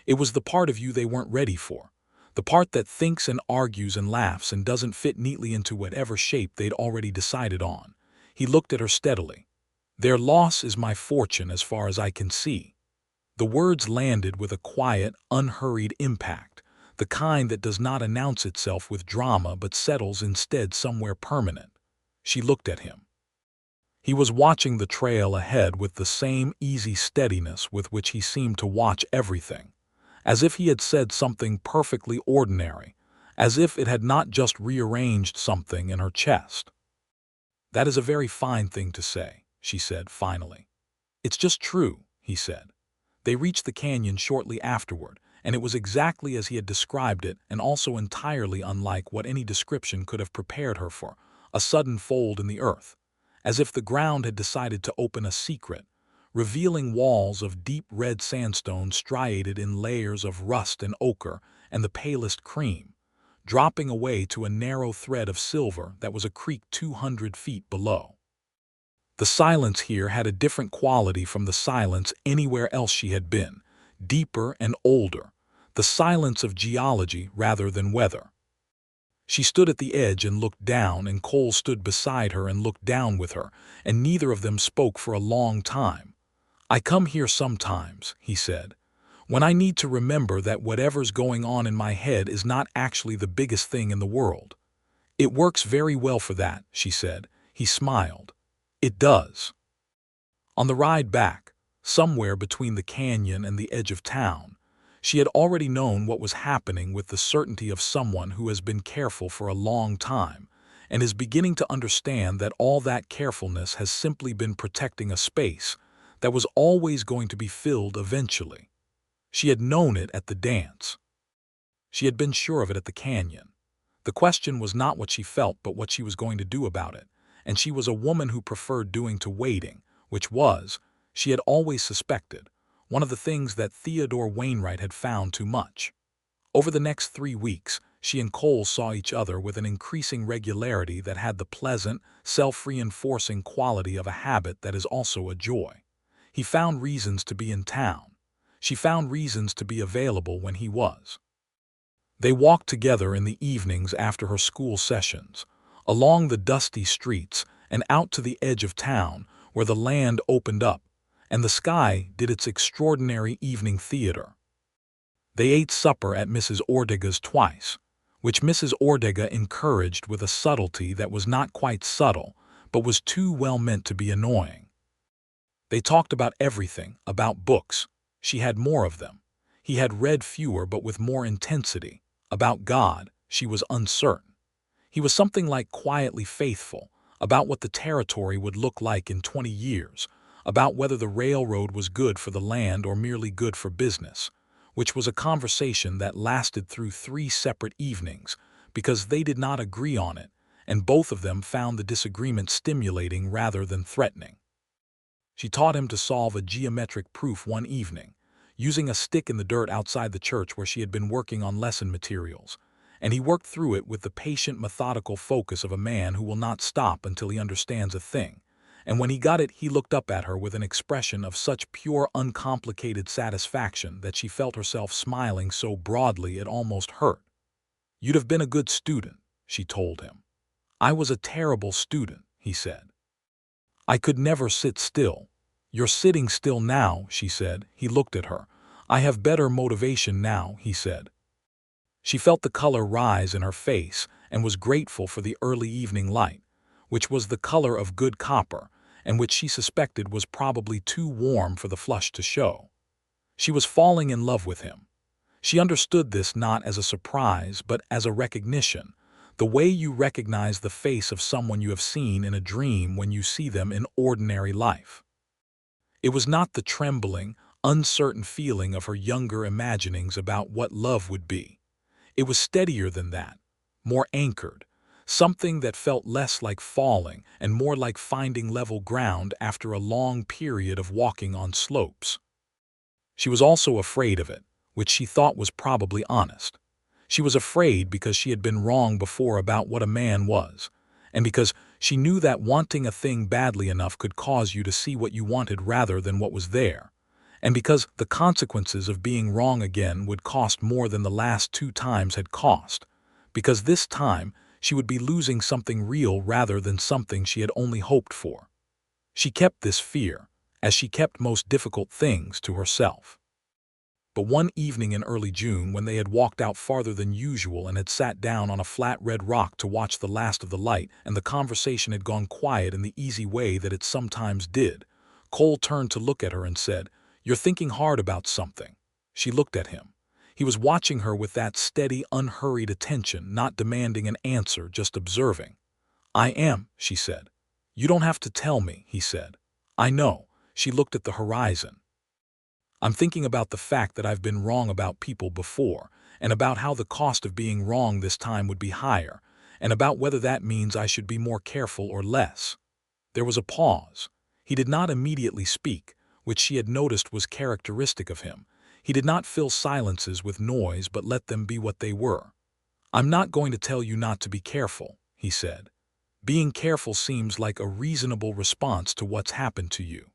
It was the part of you they weren't ready for, the part that thinks and argues and laughs and doesn't fit neatly into whatever shape they'd already decided on." He looked at her steadily. "Their loss is my fortune as far as I can see." The words landed with a quiet, unhurried impact, the kind that does not announce itself with drama but settles instead somewhere permanent. She looked at him. He was watching the trail ahead with the same easy steadiness with which he seemed to watch everything, as if he had said something perfectly ordinary, as if it had not just rearranged something in her chest. "That is a very fine thing to say," she said finally. "It's just true," he said. They reached the canyon shortly afterward, and it was exactly as he had described it, and also entirely unlike what any description could have prepared her for, a sudden fold in the earth, as if the ground had decided to open a secret, revealing walls of deep red sandstone striated in layers of rust and ochre and the palest cream, dropping away to a narrow thread of silver that was a creek 200 feet below. The silence here had a different quality from the silence anywhere else she had been, deeper and older, the silence of geology rather than weather. She stood at the edge and looked down, and Cole stood beside her and looked down with her, and neither of them spoke for a long time. "I come here sometimes," he said, "when I need to remember that whatever's going on in my head is not actually the biggest thing in the world." "It works very well for that," she said. He smiled. "It does." On the ride back, somewhere between the canyon and the edge of town, she had already known what was happening with the certainty of someone who has been careful for a long time and is beginning to understand that all that carefulness has simply been protecting a space that was always going to be filled eventually. She had known it at the dance. She had been sure of it at the canyon. The question was not what she felt but what she was going to do about it, and she was a woman who preferred doing to waiting, which was, she had always suspected, one of the things that Theodore Wainwright had found too much. Over the next 3 weeks, she and Cole saw each other with an increasing regularity that had the pleasant, self-reinforcing quality of a habit that is also a joy. He found reasons to be in town. She found reasons to be available when he was. They walked together in the evenings after her school sessions, along the dusty streets and out to the edge of town where the land opened up and the sky did its extraordinary evening theater. They ate supper at Mrs. Ortega's twice, which Mrs. Ortega encouraged with a subtlety that was not quite subtle but was too well meant to be annoying. They talked about everything, about books. She had more of them. He had read fewer but with more intensity. About God, she was uncertain. He was something like quietly faithful, about what the territory would look like in 20 years, about whether the railroad was good for the land or merely good for business, which was a conversation that lasted through 3 separate evenings because they did not agree on it, and both of them found the disagreement stimulating rather than threatening. She taught him to solve a geometric proof one evening, using a stick in the dirt outside the church where she had been working on lesson materials, and he worked through it with the patient, methodical focus of a man who will not stop until he understands a thing, and when he got it he looked up at her with an expression of such pure, uncomplicated satisfaction that she felt herself smiling so broadly it almost hurt. "You'd have been a good student," she told him. "I was a terrible student," he said. "I could never sit still." "You're sitting still now," she said. He looked at her. "I have better motivation now," he said. She felt the color rise in her face and was grateful for the early evening light, which was the color of good copper and which she suspected was probably too warm for the flush to show. She was falling in love with him. She understood this not as a surprise but as a recognition, the way you recognize the face of someone you have seen in a dream when you see them in ordinary life. It was not the trembling, uncertain feeling of her younger imaginings about what love would be. It was steadier than that, more anchored, something that felt less like falling and more like finding level ground after a long period of walking on slopes. She was also afraid of it, which she thought was probably honest. She was afraid because she had been wrong before about what a man was, and because she knew that wanting a thing badly enough could cause you to see what you wanted rather than what was there, and because the consequences of being wrong again would cost more than the last 2 times had cost, because this time she would be losing something real rather than something she had only hoped for. She kept this fear, as she kept most difficult things, to herself. But one evening in early June, when they had walked out farther than usual and had sat down on a flat red rock to watch the last of the light, and the conversation had gone quiet in the easy way that it sometimes did, Cole turned to look at her and said, "You're thinking hard about something." She looked at him. He was watching her with that steady, unhurried attention, not demanding an answer, just observing. "I am," she said. "You don't have to tell me," he said. "I know." She looked at the horizon. "I'm thinking about the fact that I've been wrong about people before, and about how the cost of being wrong this time would be higher, and about whether that means I should be more careful or less." There was a pause. He did not immediately speak, which she had noticed was characteristic of him. He did not fill silences with noise but let them be what they were. "I'm not going to tell you not to be careful," he said. "Being careful seems like a reasonable response to what's happened to you.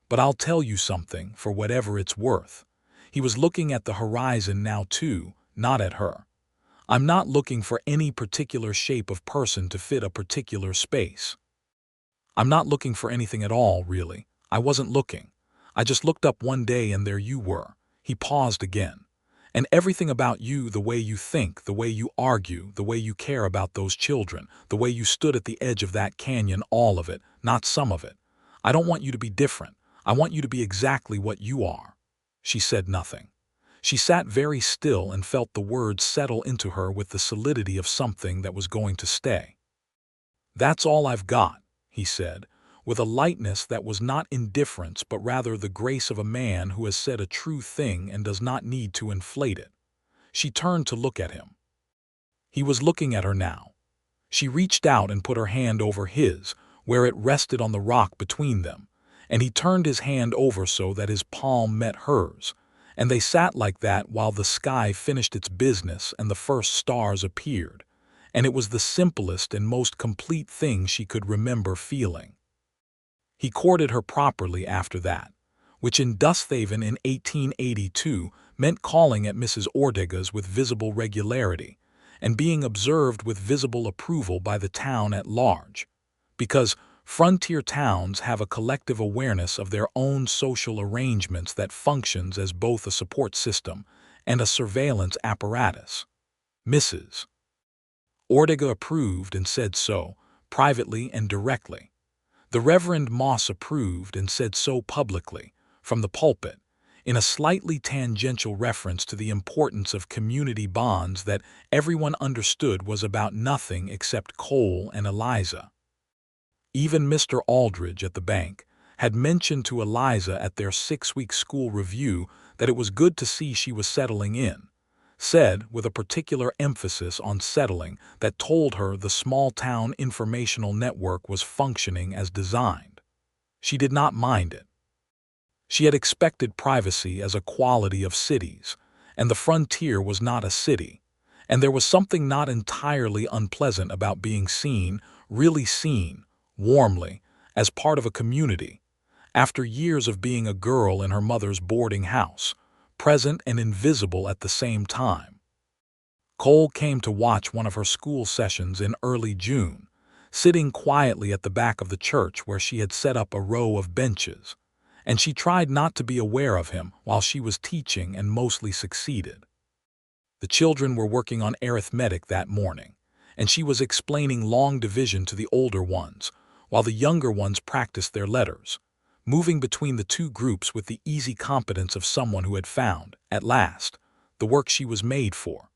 But I'll tell you something, for whatever it's worth." He was looking at the horizon now too, not at her. "I'm not looking for any particular shape of person to fit a particular space. I'm not looking for anything at all, really. I wasn't looking. I just looked up one day and there you were." He paused again. "And everything about you, the way you think, the way you argue, the way you care about those children, the way you stood at the edge of that canyon, all of it, not some of it. I don't want you to be different. I want you to be exactly what you are." She said nothing. She sat very still and felt the words settle into her with the solidity of something that was going to stay. "That's all I've got," he said, with a lightness that was not indifference but rather the grace of a man who has said a true thing and does not need to inflate it. She turned to look at him. He was looking at her now. She reached out and put her hand over his, where it rested on the rock between them, and he turned his hand over so that his palm met hers, and they sat like that while the sky finished its business and the first stars appeared, and it was the simplest and most complete thing she could remember feeling. He courted her properly after that, which in Dusthaven in 1882 meant calling at Mrs. Ortega's with visible regularity, and being observed with visible approval by the town at large, because frontier towns have a collective awareness of their own social arrangements that functions as both a support system and a surveillance apparatus. Mrs. Ortega approved and said so, privately and directly. The Reverend Moss approved and said so publicly, from the pulpit, in a slightly tangential reference to the importance of community bonds that everyone understood was about nothing except Cole and Eliza. Even Mr. Aldridge at the bank had mentioned to Eliza at their 6-week school review that it was good to see she was settling in, said, with a particular emphasis on settling, that told her the small-town informational network was functioning as designed. She did not mind it. She had expected privacy as a quality of cities, and the frontier was not a city, and there was something not entirely unpleasant about being seen, really seen, warmly, as part of a community, after years of being a girl in her mother's boarding house, present and invisible at the same time. Cole came to watch one of her school sessions in early June, sitting quietly at the back of the church where she had set up a row of benches, and she tried not to be aware of him while she was teaching and mostly succeeded. The children were working on arithmetic that morning, and she was explaining long division to the older ones, while the younger ones practiced their letters, moving between the two groups with the easy competence of someone who had found, at last, the work she was made for.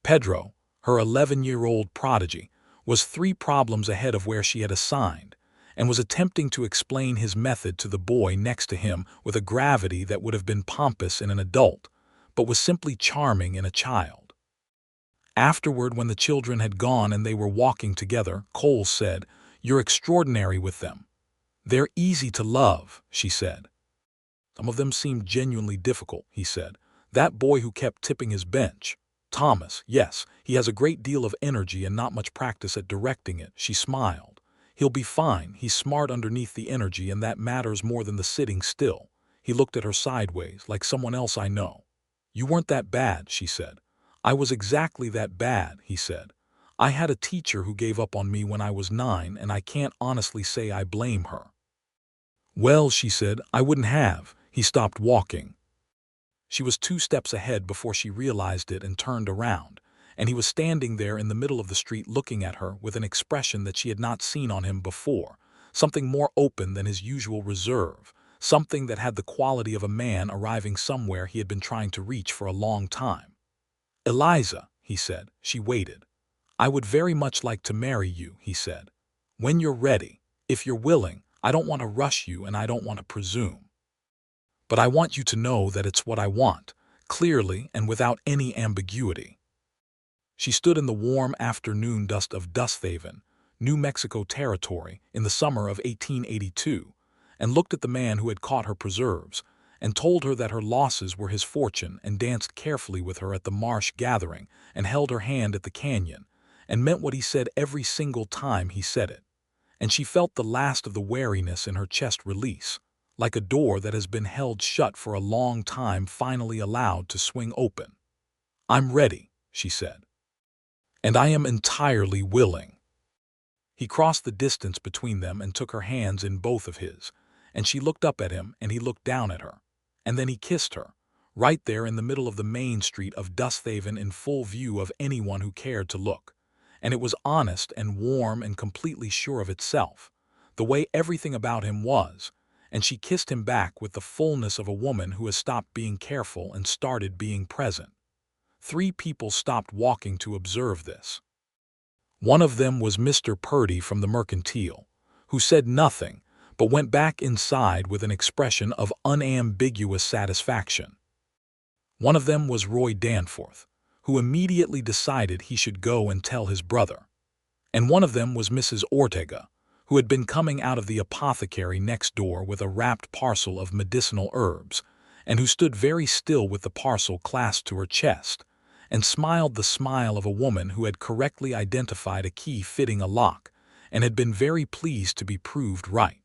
Pedro, her 11-year-old prodigy, was 3 problems ahead of where she had assigned, and was attempting to explain his method to the boy next to him with a gravity that would have been pompous in an adult, but was simply charming in a child. Afterward, when the children had gone and they were walking together, Cole said, "You're extraordinary with them. They're easy to love," she said. "Some of them seemed genuinely difficult," he said. "That boy who kept tipping his bench. Thomas, yes, he has a great deal of energy and not much practice at directing it." She smiled. "He'll be fine. He's smart underneath the energy, and that matters more than the sitting still." He looked at her sideways, like someone else I know. "You weren't that bad," she said. "I was exactly that bad," he said. "I had a teacher who gave up on me when I was 9, and I can't honestly say I blame her." "Well," she said, "I wouldn't have." He stopped walking. She was 2 steps ahead before she realized it and turned around, and he was standing there in the middle of the street looking at her with an expression that she had not seen on him before, something more open than his usual reserve, something that had the quality of a man arriving somewhere he had been trying to reach for a long time. "Eliza," he said. She waited. "I would very much like to marry you," he said. "When you're ready, if you're willing. I don't want to rush you and I don't want to presume. But I want you to know that it's what I want, clearly and without any ambiguity." She stood in the warm afternoon dust of Dusthaven, New Mexico territory, in the summer of 1882, and looked at the man who had caught her preserves, and told her that her losses were his fortune, and danced carefully with her at the marsh gathering, and held her hand at the canyon, and meant what he said every single time he said it. And she felt the last of the wariness in her chest release, like a door that has been held shut for a long time finally allowed to swing open. "I'm ready," she said. "And I am entirely willing." He crossed the distance between them and took her hands in both of his, and she looked up at him and he looked down at her. And then he kissed her, right there in the middle of the main street of Dusthaven in full view of anyone who cared to look. And it was honest and warm and completely sure of itself, the way everything about him was, and she kissed him back with the fullness of a woman who has stopped being careful and started being present. 3 people stopped walking to observe this. One of them was Mr. Purdy from the Mercantile, who said nothing but went back inside with an expression of unambiguous satisfaction. One of them was Roy Danforth, who immediately decided he should go and tell his brother. And one of them was Mrs. Ortega, who had been coming out of the apothecary next door with a wrapped parcel of medicinal herbs, and who stood very still with the parcel clasped to her chest, and smiled the smile of a woman who had correctly identified a key fitting a lock, and had been very pleased to be proved right.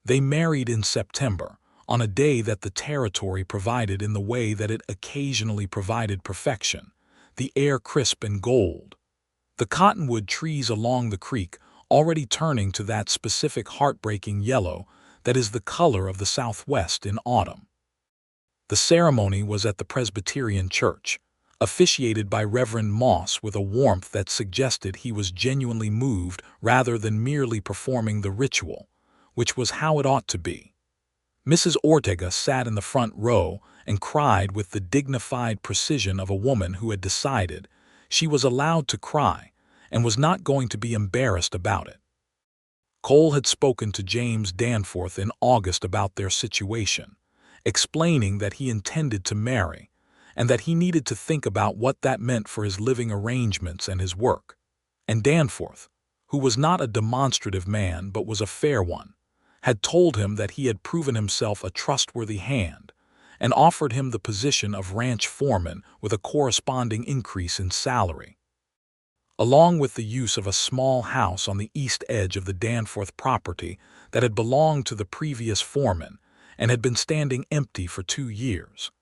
They married in September, on a day that the territory provided in the way that it occasionally provided perfection, the air crisp and gold, the cottonwood trees along the creek already turning to that specific heartbreaking yellow that is the color of the Southwest in autumn. The ceremony was at the Presbyterian Church, officiated by Reverend Moss with a warmth that suggested he was genuinely moved rather than merely performing the ritual, which was how it ought to be. Mrs. Ortega sat in the front row and cried with the dignified precision of a woman who had decided she was allowed to cry and was not going to be embarrassed about it. Cole had spoken to James Danforth in August about their situation, explaining that he intended to marry, and that he needed to think about what that meant for his living arrangements and his work. And Danforth, who was not a demonstrative man but was a fair one, had told him that he had proven himself a trustworthy hand, and offered him the position of ranch foreman with a corresponding increase in salary, along with the use of a small house on the east edge of the Danforth property that had belonged to the previous foreman and had been standing empty for 2 years.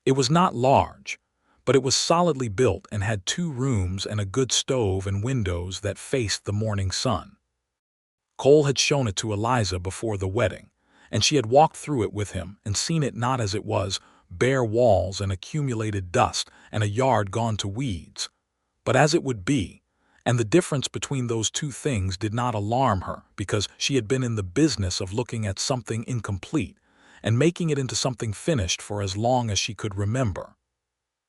It was not large, but it was solidly built and had 2 rooms and a good stove and windows that faced the morning sun. Cole had shown it to Eliza before the wedding, and she had walked through it with him and seen it not as it was, bare walls and accumulated dust and a yard gone to weeds, but as it would be, and the difference between those 2 things did not alarm her because she had been in the business of looking at something incomplete and making it into something finished for as long as she could remember.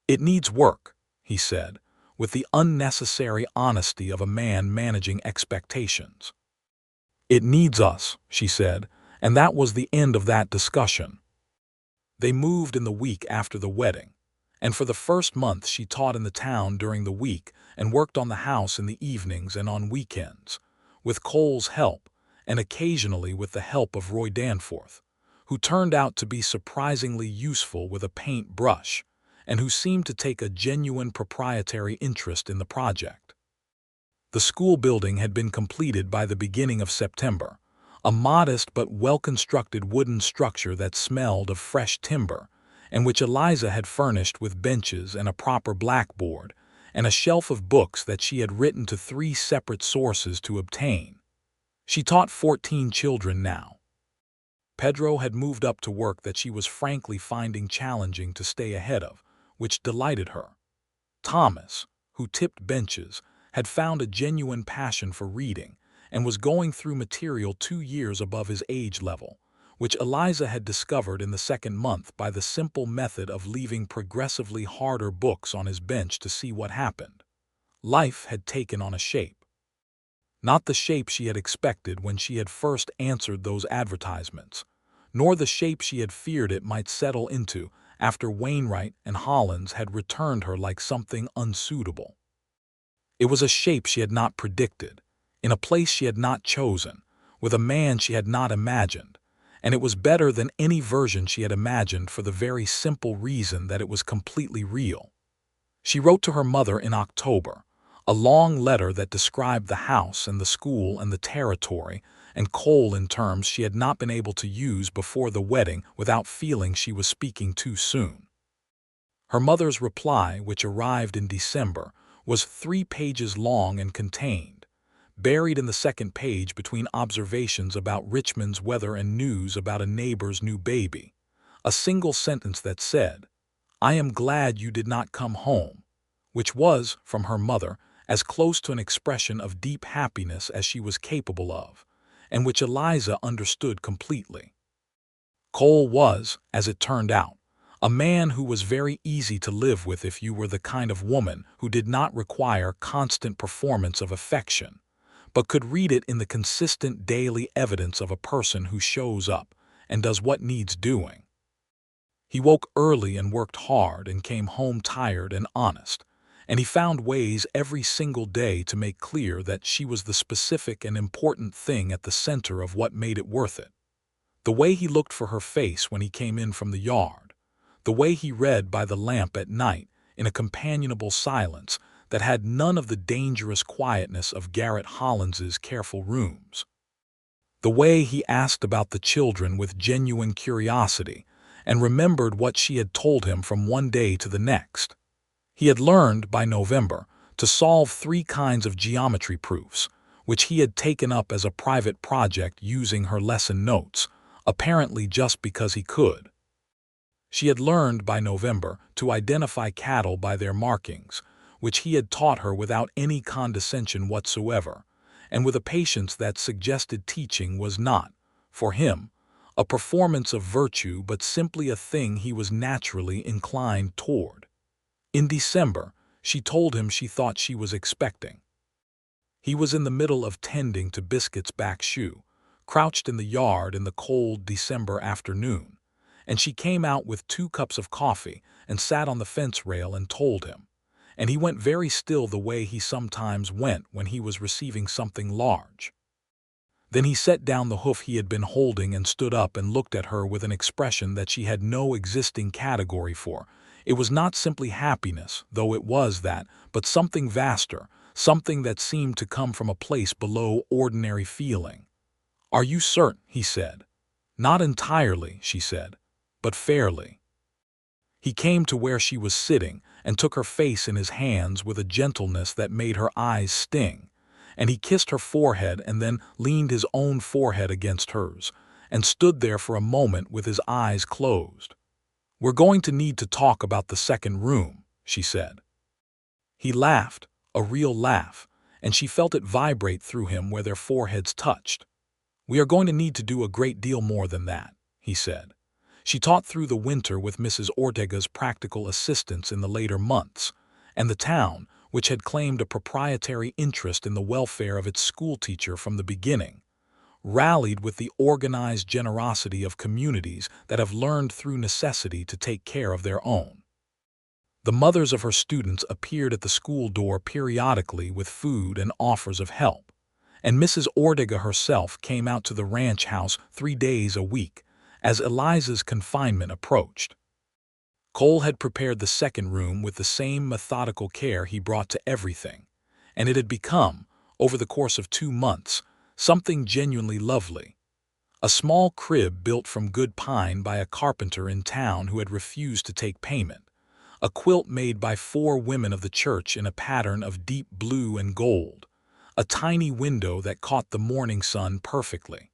"It needs work," he said, with the unnecessary honesty of a man managing expectations. "It needs us," she said, and that was the end of that discussion. They moved in the week after the wedding, and for the first month she taught in the town during the week and worked on the house in the evenings and on weekends, with Cole's help and occasionally with the help of Roy Danforth, who turned out to be surprisingly useful with a paint brush and who seemed to take a genuine proprietary interest in the project. The school building had been completed by the beginning of September, a modest but well-constructed wooden structure that smelled of fresh timber, and which Eliza had furnished with benches and a proper blackboard, and a shelf of books that she had written to 3 separate sources to obtain. She taught 14 children now. Pedro had moved up to work that she was frankly finding challenging to stay ahead of, which delighted her. Thomas, who tipped benches, had found a genuine passion for reading and was going through material 2 years above his age level, which Eliza had discovered in the second month by the simple method of leaving progressively harder books on his bench to see what happened. Life had taken on a shape. Not the shape she had expected when she had first answered those advertisements, nor the shape she had feared it might settle into after Wainwright and Hollins had returned her like something unsuitable. It was a shape she had not predicted, in a place she had not chosen, with a man she had not imagined, and it was better than any version she had imagined for the very simple reason that it was completely real. She wrote to her mother in October, a long letter that described the house and the school and the territory and Cole in terms she had not been able to use before the wedding without feeling she was speaking too soon. Her mother's reply, which arrived in December, was 3 pages long and contained, buried in the second page between observations about Richmond's weather and news about a neighbor's new baby, a single sentence that said, "I am glad you did not come home," which was, from her mother, as close to an expression of deep happiness as she was capable of, and which Eliza understood completely. Cole was, as it turned out, a man who was very easy to live with if you were the kind of woman who did not require constant performance of affection, but could read it in the consistent daily evidence of a person who shows up and does what needs doing. He woke early and worked hard and came home tired and honest, and he found ways every single day to make clear that she was the specific and important thing at the center of what made it worth it. The way he looked for her face when he came in from the yard, the way he read by the lamp at night in a companionable silence that had none of the dangerous quietness of Garrett Hollins's careful rooms. The way he asked about the children with genuine curiosity and remembered what she had told him from one day to the next. He had learned, by November, to solve 3 kinds of geometry proofs, which he had taken up as a private project using her lesson notes, apparently just because he could. She had learned, by November, to identify cattle by their markings, which he had taught her without any condescension whatsoever, and with a patience that suggested teaching was not, for him, a performance of virtue but simply a thing he was naturally inclined toward. In December, she told him she thought she was expecting. He was in the middle of tending to Biscuit's back shoe, crouched in the yard in the cold December afternoon, and she came out with 2 cups of coffee and sat on the fence rail and told him, and he went very still the way he sometimes went when he was receiving something large. Then he set down the hoof he had been holding and stood up and looked at her with an expression that she had no existing category for. It was not simply happiness, though it was that, but something vaster, something that seemed to come from a place below ordinary feeling. "Are you certain?" he said. "Not entirely," she said, "but fairly." He came to where she was sitting and took her face in his hands with a gentleness that made her eyes sting, and he kissed her forehead and then leaned his own forehead against hers, and stood there for a moment with his eyes closed. "We're going to need to talk about the second room," she said. He laughed, a real laugh, and she felt it vibrate through him where their foreheads touched. "We are going to need to do a great deal more than that," he said. She taught through the winter with Mrs. Ortega's practical assistance in the later months, and the town, which had claimed a proprietary interest in the welfare of its schoolteacher from the beginning, rallied with the organized generosity of communities that have learned through necessity to take care of their own. The mothers of her students appeared at the school door periodically with food and offers of help, and Mrs. Ortega herself came out to the ranch house 3 days a week as Eliza's confinement approached. Cole had prepared the second room with the same methodical care he brought to everything, and it had become, over the course of 2 months, something genuinely lovely. A small crib built from good pine by a carpenter in town who had refused to take payment, a quilt made by 4 women of the church in a pattern of deep blue and gold, a tiny window that caught the morning sun perfectly.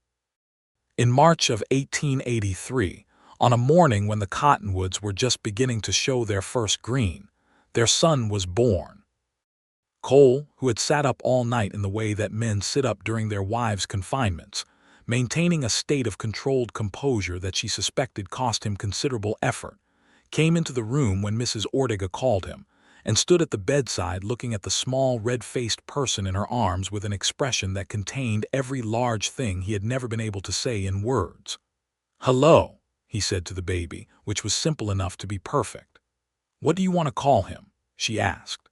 In March of 1883, on a morning when the cottonwoods were just beginning to show their first green, their son was born. Cole, who had sat up all night in the way that men sit up during their wives' confinements, maintaining a state of controlled composure that she suspected cost him considerable effort, came into the room when Mrs. Ortega called him, and stood at the bedside looking at the small red-faced person in her arms with an expression that contained every large thing he had never been able to say in words. "Hello," he said to the baby, which was simple enough to be perfect. "What do you want to call him?" she asked.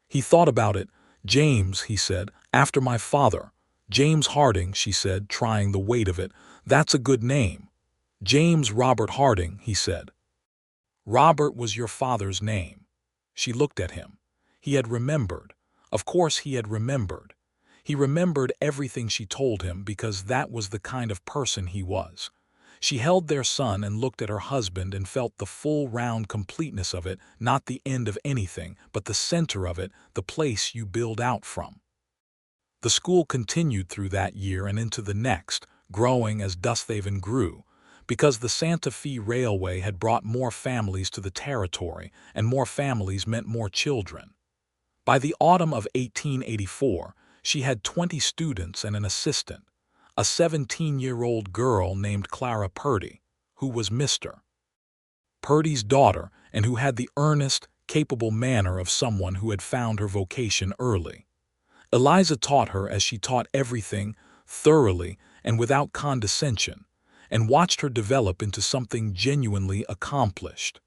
He thought about it. "James," he said, "after my father." "James Harding," she said, trying the weight of it. "That's a good name." "James Robert Harding," he said. "Robert was your father's name." She looked at him. He had remembered. Of course he had remembered. He remembered everything she told him because that was the kind of person he was. She held their son and looked at her husband and felt the full round completeness of it, not the end of anything, but the center of it, the place you build out from. The school continued through that year and into the next, growing as Dusthaven grew, because the Santa Fe Railway had brought more families to the territory, and more families meant more children. By the autumn of 1884, she had 20 students and an assistant, a 17-year-old girl named Clara Purdy, who was Mr. Purdy's daughter and who had the earnest, capable manner of someone who had found her vocation early. Eliza taught her as she taught everything, thoroughly and without condescension, and watched her develop into something genuinely accomplished.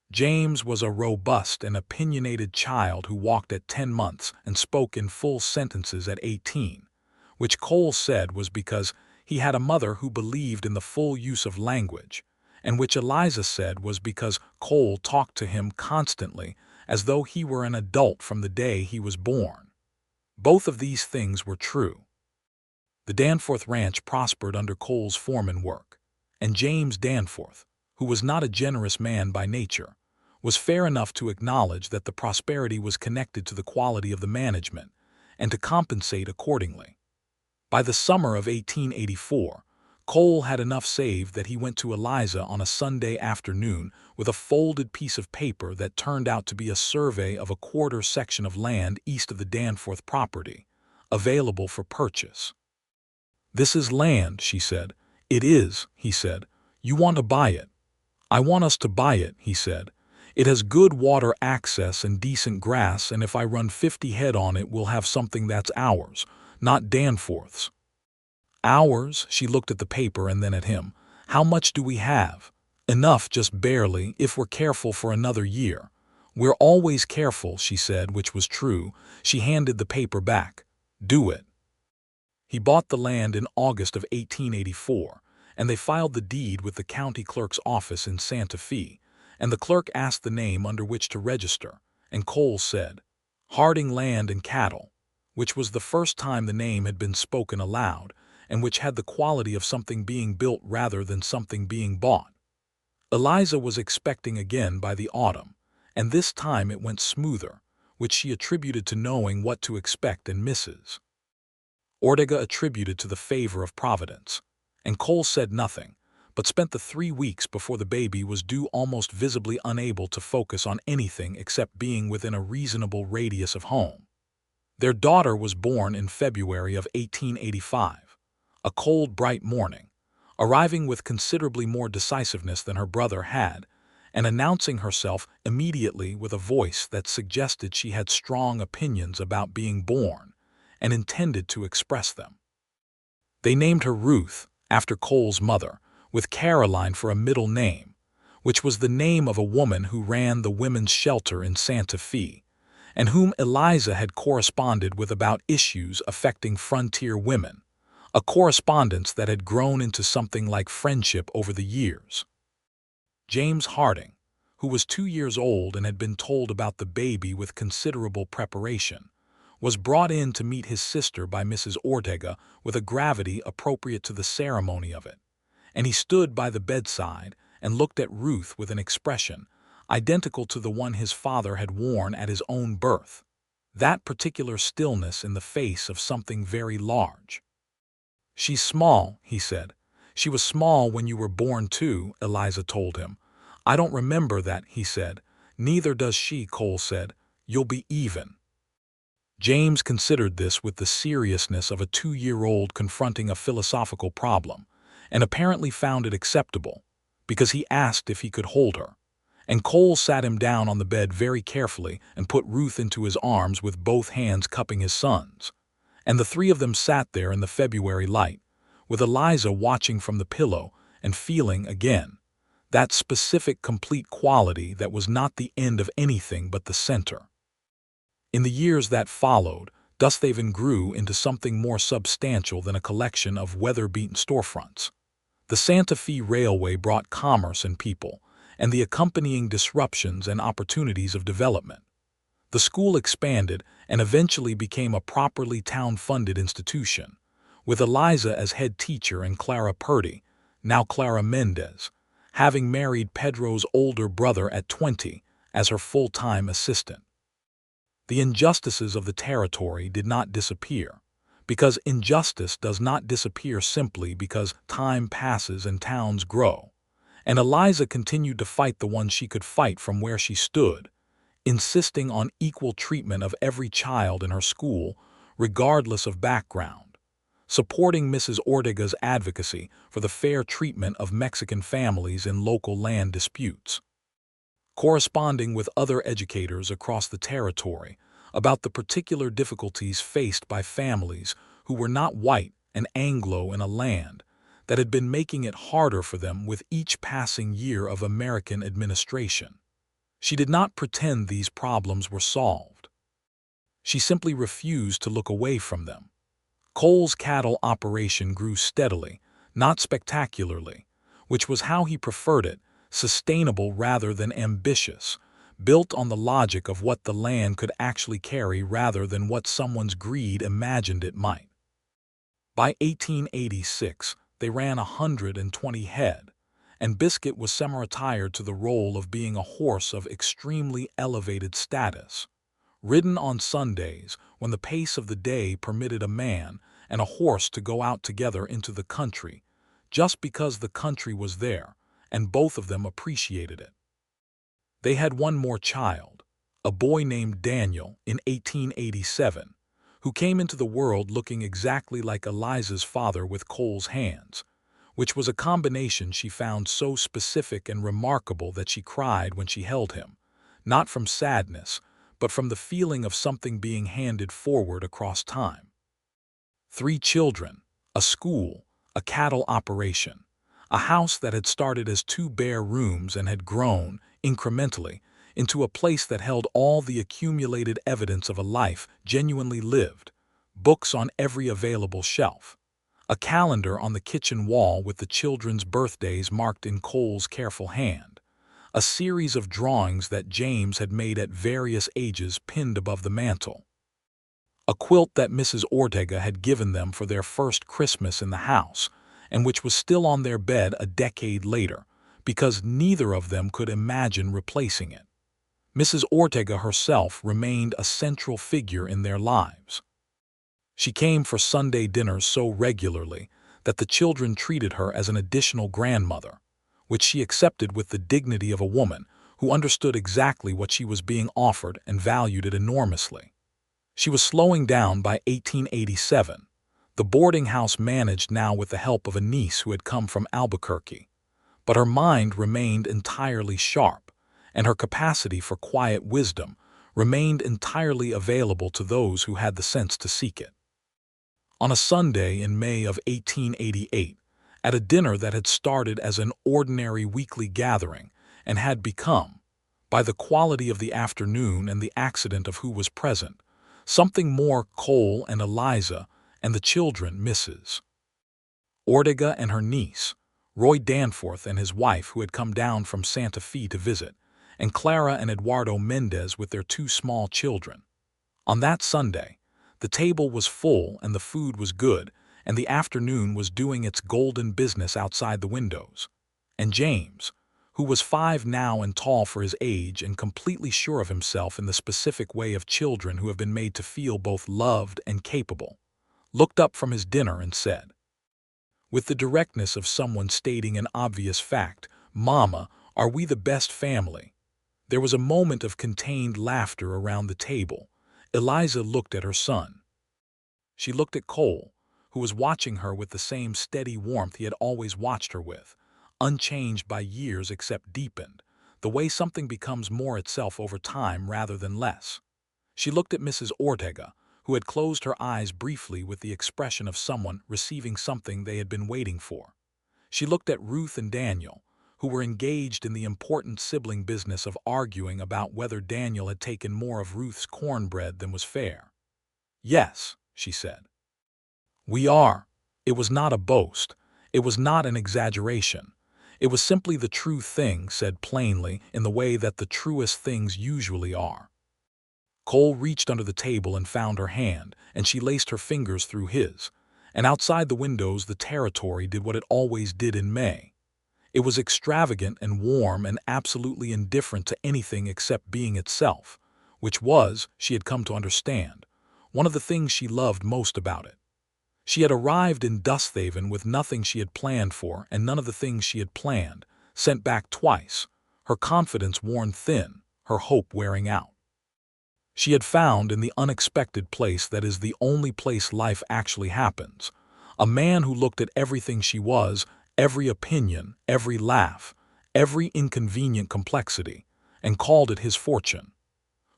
James was a robust and opinionated child who walked at 10 months and spoke in full sentences at 18, which Cole said was because he had a mother who believed in the full use of language, and which Eliza said was because Cole talked to him constantly as though he were an adult from the day he was born. Both of these things were true. The Danforth Ranch prospered under Cole's foreman work, and James Danforth, who was not a generous man by nature, was fair enough to acknowledge that the prosperity was connected to the quality of the management, and to compensate accordingly. By the summer of 1884, Cole had enough saved that he went to Eliza on a Sunday afternoon with a folded piece of paper that turned out to be a survey of a quarter section of land east of the Danforth property, available for purchase. "This is land," she said. "It is," he said. "You want to buy it." "I want us to buy it," he said. "It has good water access and decent grass, and if I run 50 head on it, we'll have something that's ours, not Danforth's." "Ours?" She looked at the paper and then at him. "How much do we have?" "Enough, just barely, if we're careful for another year." "We're always careful," she said, which was true. She handed the paper back. "Do it." He bought the land in August of 1884, and they filed the deed with the county clerk's office in Santa Fe, and the clerk asked the name under which to register, and Cole said, "Harding Land and Cattle," which was the first time the name had been spoken aloud, and which had the quality of something being built rather than something being bought. Eliza was expecting again by the autumn, and this time it went smoother, which she attributed to knowing what to expect, and Mrs. Ortega attributed to the favor of Providence, and Cole said nothing, but spent the 3 weeks before the baby was due almost visibly unable to focus on anything except being within a reasonable radius of home. Their daughter was born in February of 1885, a cold, bright morning, arriving with considerably more decisiveness than her brother had, and announcing herself immediately with a voice that suggested she had strong opinions about being born, and intended to express them. They named her Ruth, after Cole's mother, with Caroline for a middle name, which was the name of a woman who ran the women's shelter in Santa Fe, and whom Eliza had corresponded with about issues affecting frontier women, a correspondence that had grown into something like friendship over the years. James Harding, who was 2 years old and had been told about the baby with considerable preparation, was brought in to meet his sister by Mrs. Ortega with a gravity appropriate to the ceremony of it, and he stood by the bedside and looked at Ruth with an expression identical to the one his father had worn at his own birth, that particular stillness in the face of something very large. "She's small," he said. "She was small when you were born too," Eliza told him. "I don't remember that," he said. "Neither does she," Cole said. "You'll be even." James considered this with the seriousness of a 2-year-old confronting a philosophical problem, and apparently found it acceptable, because he asked if he could hold her. And Cole sat him down on the bed very carefully and put Ruth into his arms with both hands cupping his son's. And the three of them sat there in the February light, with Eliza watching from the pillow and feeling, again, that specific complete quality that was not the end of anything but the center. In the years that followed, Dusthaven grew into something more substantial than a collection of weather-beaten storefronts. The Santa Fe Railway brought commerce and people, and the accompanying disruptions and opportunities of development. The school expanded and eventually became a properly town-funded institution, with Eliza as head teacher and Clara Purdy, now Clara Mendez, having married Pedro's older brother at 20 as her full-time assistant. The injustices of the territory did not disappear, because injustice does not disappear simply because time passes and towns grow, and Eliza continued to fight the ones she could fight from where she stood, insisting on equal treatment of every child in her school, regardless of background, supporting Mrs. Ortega's advocacy for the fair treatment of Mexican families in local land disputes, corresponding with other educators across the territory about the particular difficulties faced by families who were not white and Anglo in a land that had been making it harder for them with each passing year of American administration. She did not pretend these problems were solved. She simply refused to look away from them. Cole's cattle operation grew steadily, not spectacularly, which was how he preferred it, sustainable rather than ambitious, built on the logic of what the land could actually carry rather than what someone's greed imagined it might. By 1886, they ran 120 head, and Biscuit was semi-retired to the role of being a horse of extremely elevated status, ridden on Sundays when the pace of the day permitted a man and a horse to go out together into the country, just because the country was there, and both of them appreciated it. They had one more child, a boy named Daniel, in 1887, who came into the world looking exactly like Eliza's father with Cole's hands, which was a combination she found so specific and remarkable that she cried when she held him, not from sadness, but from the feeling of something being handed forward across time. 3 children, a school, a cattle operation, a house that had started as 2 bare rooms and had grown, incrementally, into a place that held all the accumulated evidence of a life genuinely lived, books on every available shelf, a calendar on the kitchen wall with the children's birthdays marked in Cole's careful hand, a series of drawings that James had made at various ages pinned above the mantel, a quilt that Mrs. Ortega had given them for their first Christmas in the house, and which was still on their bed a decade later, because neither of them could imagine replacing it. Mrs. Ortega herself remained a central figure in their lives. She came for Sunday dinners so regularly that the children treated her as an additional grandmother, which she accepted with the dignity of a woman who understood exactly what she was being offered and valued it enormously. She was slowing down by 1887, the boarding house managed now with the help of a niece who had come from Albuquerque, but her mind remained entirely sharp, and her capacity for quiet wisdom remained entirely available to those who had the sense to seek it. On a Sunday in May of 1888, at a dinner that had started as an ordinary weekly gathering and had become, by the quality of the afternoon and the accident of who was present, something more, Cole and Eliza and the children, Mrs. Ortega and her niece, Roy Danforth and his wife who had come down from Santa Fe to visit, and Clara and Eduardo Mendez with their 2 small children. On that Sunday, the table was full and the food was good, and the afternoon was doing its golden business outside the windows. And James, who was 5 now and tall for his age and completely sure of himself in the specific way of children who have been made to feel both loved and capable, looked up from his dinner and said, with the directness of someone stating an obvious fact. "Mama, are we the best family?" There was a moment of contained laughter around the table. Eliza looked at her son. She looked at Cole, who was watching her with the same steady warmth he had always watched her with, unchanged by years except deepened, the way something becomes more itself over time rather than less. She looked at Mrs. Ortega, who had closed her eyes briefly with the expression of someone receiving something they had been waiting for. She looked at Ruth and Daniel, who were engaged in the important sibling business of arguing about whether Daniel had taken more of Ruth's cornbread than was fair. "Yes," she said. "We are." It was not a boast. It was not an exaggeration. It was simply the true thing, said plainly, in the way that the truest things usually are. Cole reached under the table and found her hand, and she laced her fingers through his. And outside the windows the territory did what it always did in May. It was extravagant and warm and absolutely indifferent to anything except being itself, which was, she had come to understand, one of the things she loved most about it. She had arrived in Dusthaven with nothing she had planned for and none of the things she had planned, sent back twice, her confidence worn thin, her hope wearing out. She had found in the unexpected place that is the only place life actually happens, a man who looked at everything she was, every opinion, every laugh, every inconvenient complexity, and called it his fortune,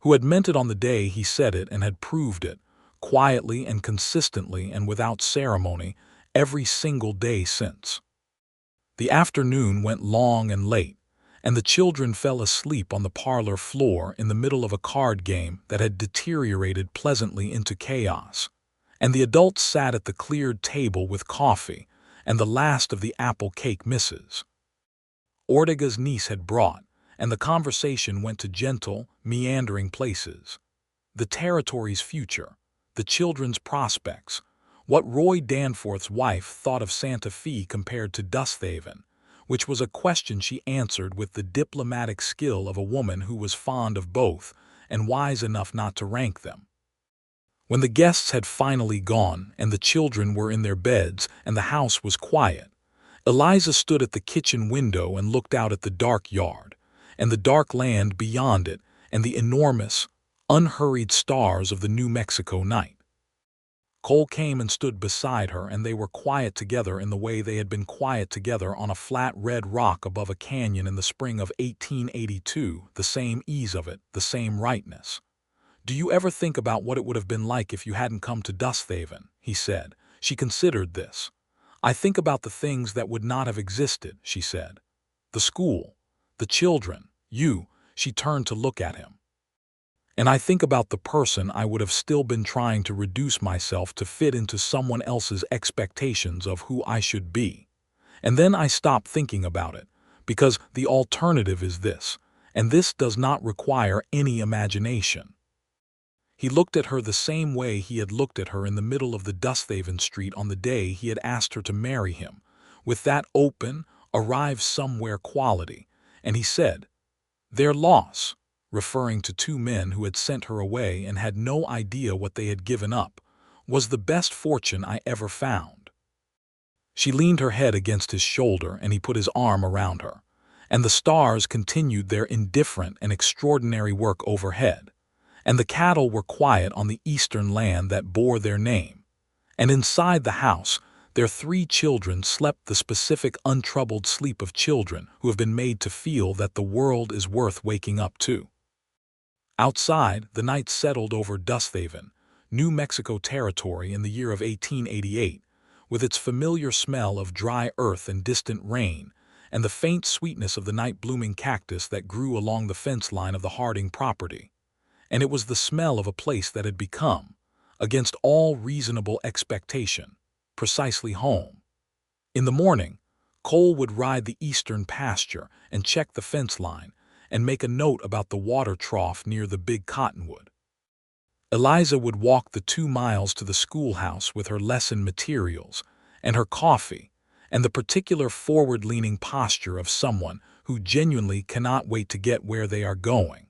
who had meant it on the day he said it and had proved it, quietly and consistently and without ceremony, every single day since. The afternoon went long and late, and the children fell asleep on the parlor floor in the middle of a card game that had deteriorated pleasantly into chaos, and the adults sat at the cleared table with coffee and the last of the apple cake misses Ortega's niece had brought, and the conversation went to gentle, meandering places. The territory's future, the children's prospects, what Roy Danforth's wife thought of Santa Fe compared to Dusthaven, which was a question she answered with the diplomatic skill of a woman who was fond of both and wise enough not to rank them. When the guests had finally gone and the children were in their beds and the house was quiet, Eliza stood at the kitchen window and looked out at the dark yard, and the dark land beyond it, and the enormous, unhurried stars of the New Mexico night. Cole came and stood beside her, and they were quiet together in the way they had been quiet together on a flat red rock above a canyon in the spring of 1882, the same ease of it, the same rightness. "Do you ever think about what it would have been like if you hadn't come to Dusthaven?" he said. She considered this. "I think about the things that would not have existed," she said. "The school, the children, you." She turned to look at him. "And I think about the person I would have still been trying to reduce myself to fit into someone else's expectations of who I should be. And then I stop thinking about it, because the alternative is this, and this does not require any imagination." He looked at her the same way he had looked at her in the middle of the Dusthaven street on the day he had asked her to marry him, with that open, arrive somewhere quality, and he said, "Their loss," referring to two men who had sent her away and had no idea what they had given up, "was the best fortune I ever found." She leaned her head against his shoulder and he put his arm around her, and the stars continued their indifferent and extraordinary work overhead, and the cattle were quiet on the eastern land that bore their name, and inside the house their three children slept the specific untroubled sleep of children who have been made to feel that the world is worth waking up to. Outside, the night settled over Dusthaven, New Mexico territory in the year of 1888, with its familiar smell of dry earth and distant rain, and the faint sweetness of the night-blooming cactus that grew along the fence line of the Harding property. And it was the smell of a place that had become, against all reasonable expectation, precisely home. In the morning, Cole would ride the eastern pasture and check the fence line, and make a note about the water trough near the big cottonwood. Eliza would walk the 2 miles to the schoolhouse with her lesson materials and her coffee and the particular forward-leaning posture of someone who genuinely cannot wait to get where they are going.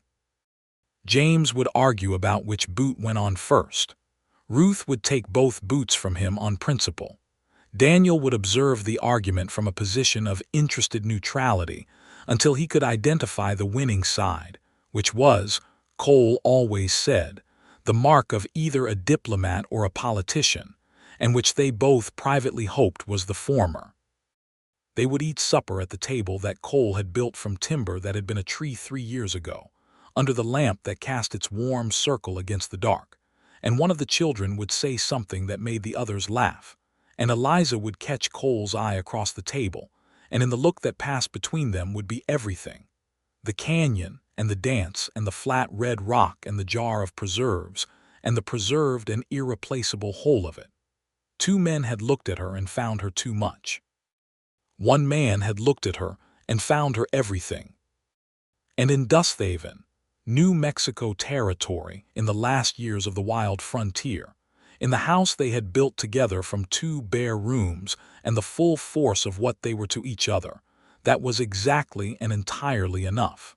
James would argue about which boot went on first. Ruth would take both boots from him on principle. Daniel would observe the argument from a position of interested neutrality until he could identify the winning side, which was, Cole always said, the mark of either a diplomat or a politician, and which they both privately hoped was the former. They would eat supper at the table that Cole had built from timber that had been a tree 3 years ago, under the lamp that cast its warm circle against the dark, and one of the children would say something that made the others laugh, and Eliza would catch Cole's eye across the table, and in the look that passed between them would be everything: the canyon and the dance and the flat red rock and the jar of preserves and the preserved and irreplaceable whole of it. 2 men had looked at her and found her too much. 1 man had looked at her and found her everything. And in Dusthaven, New Mexico territory, in the last years of the wild frontier, in the house they had built together from 2 bare rooms and the full force of what they were to each other, that was exactly and entirely enough.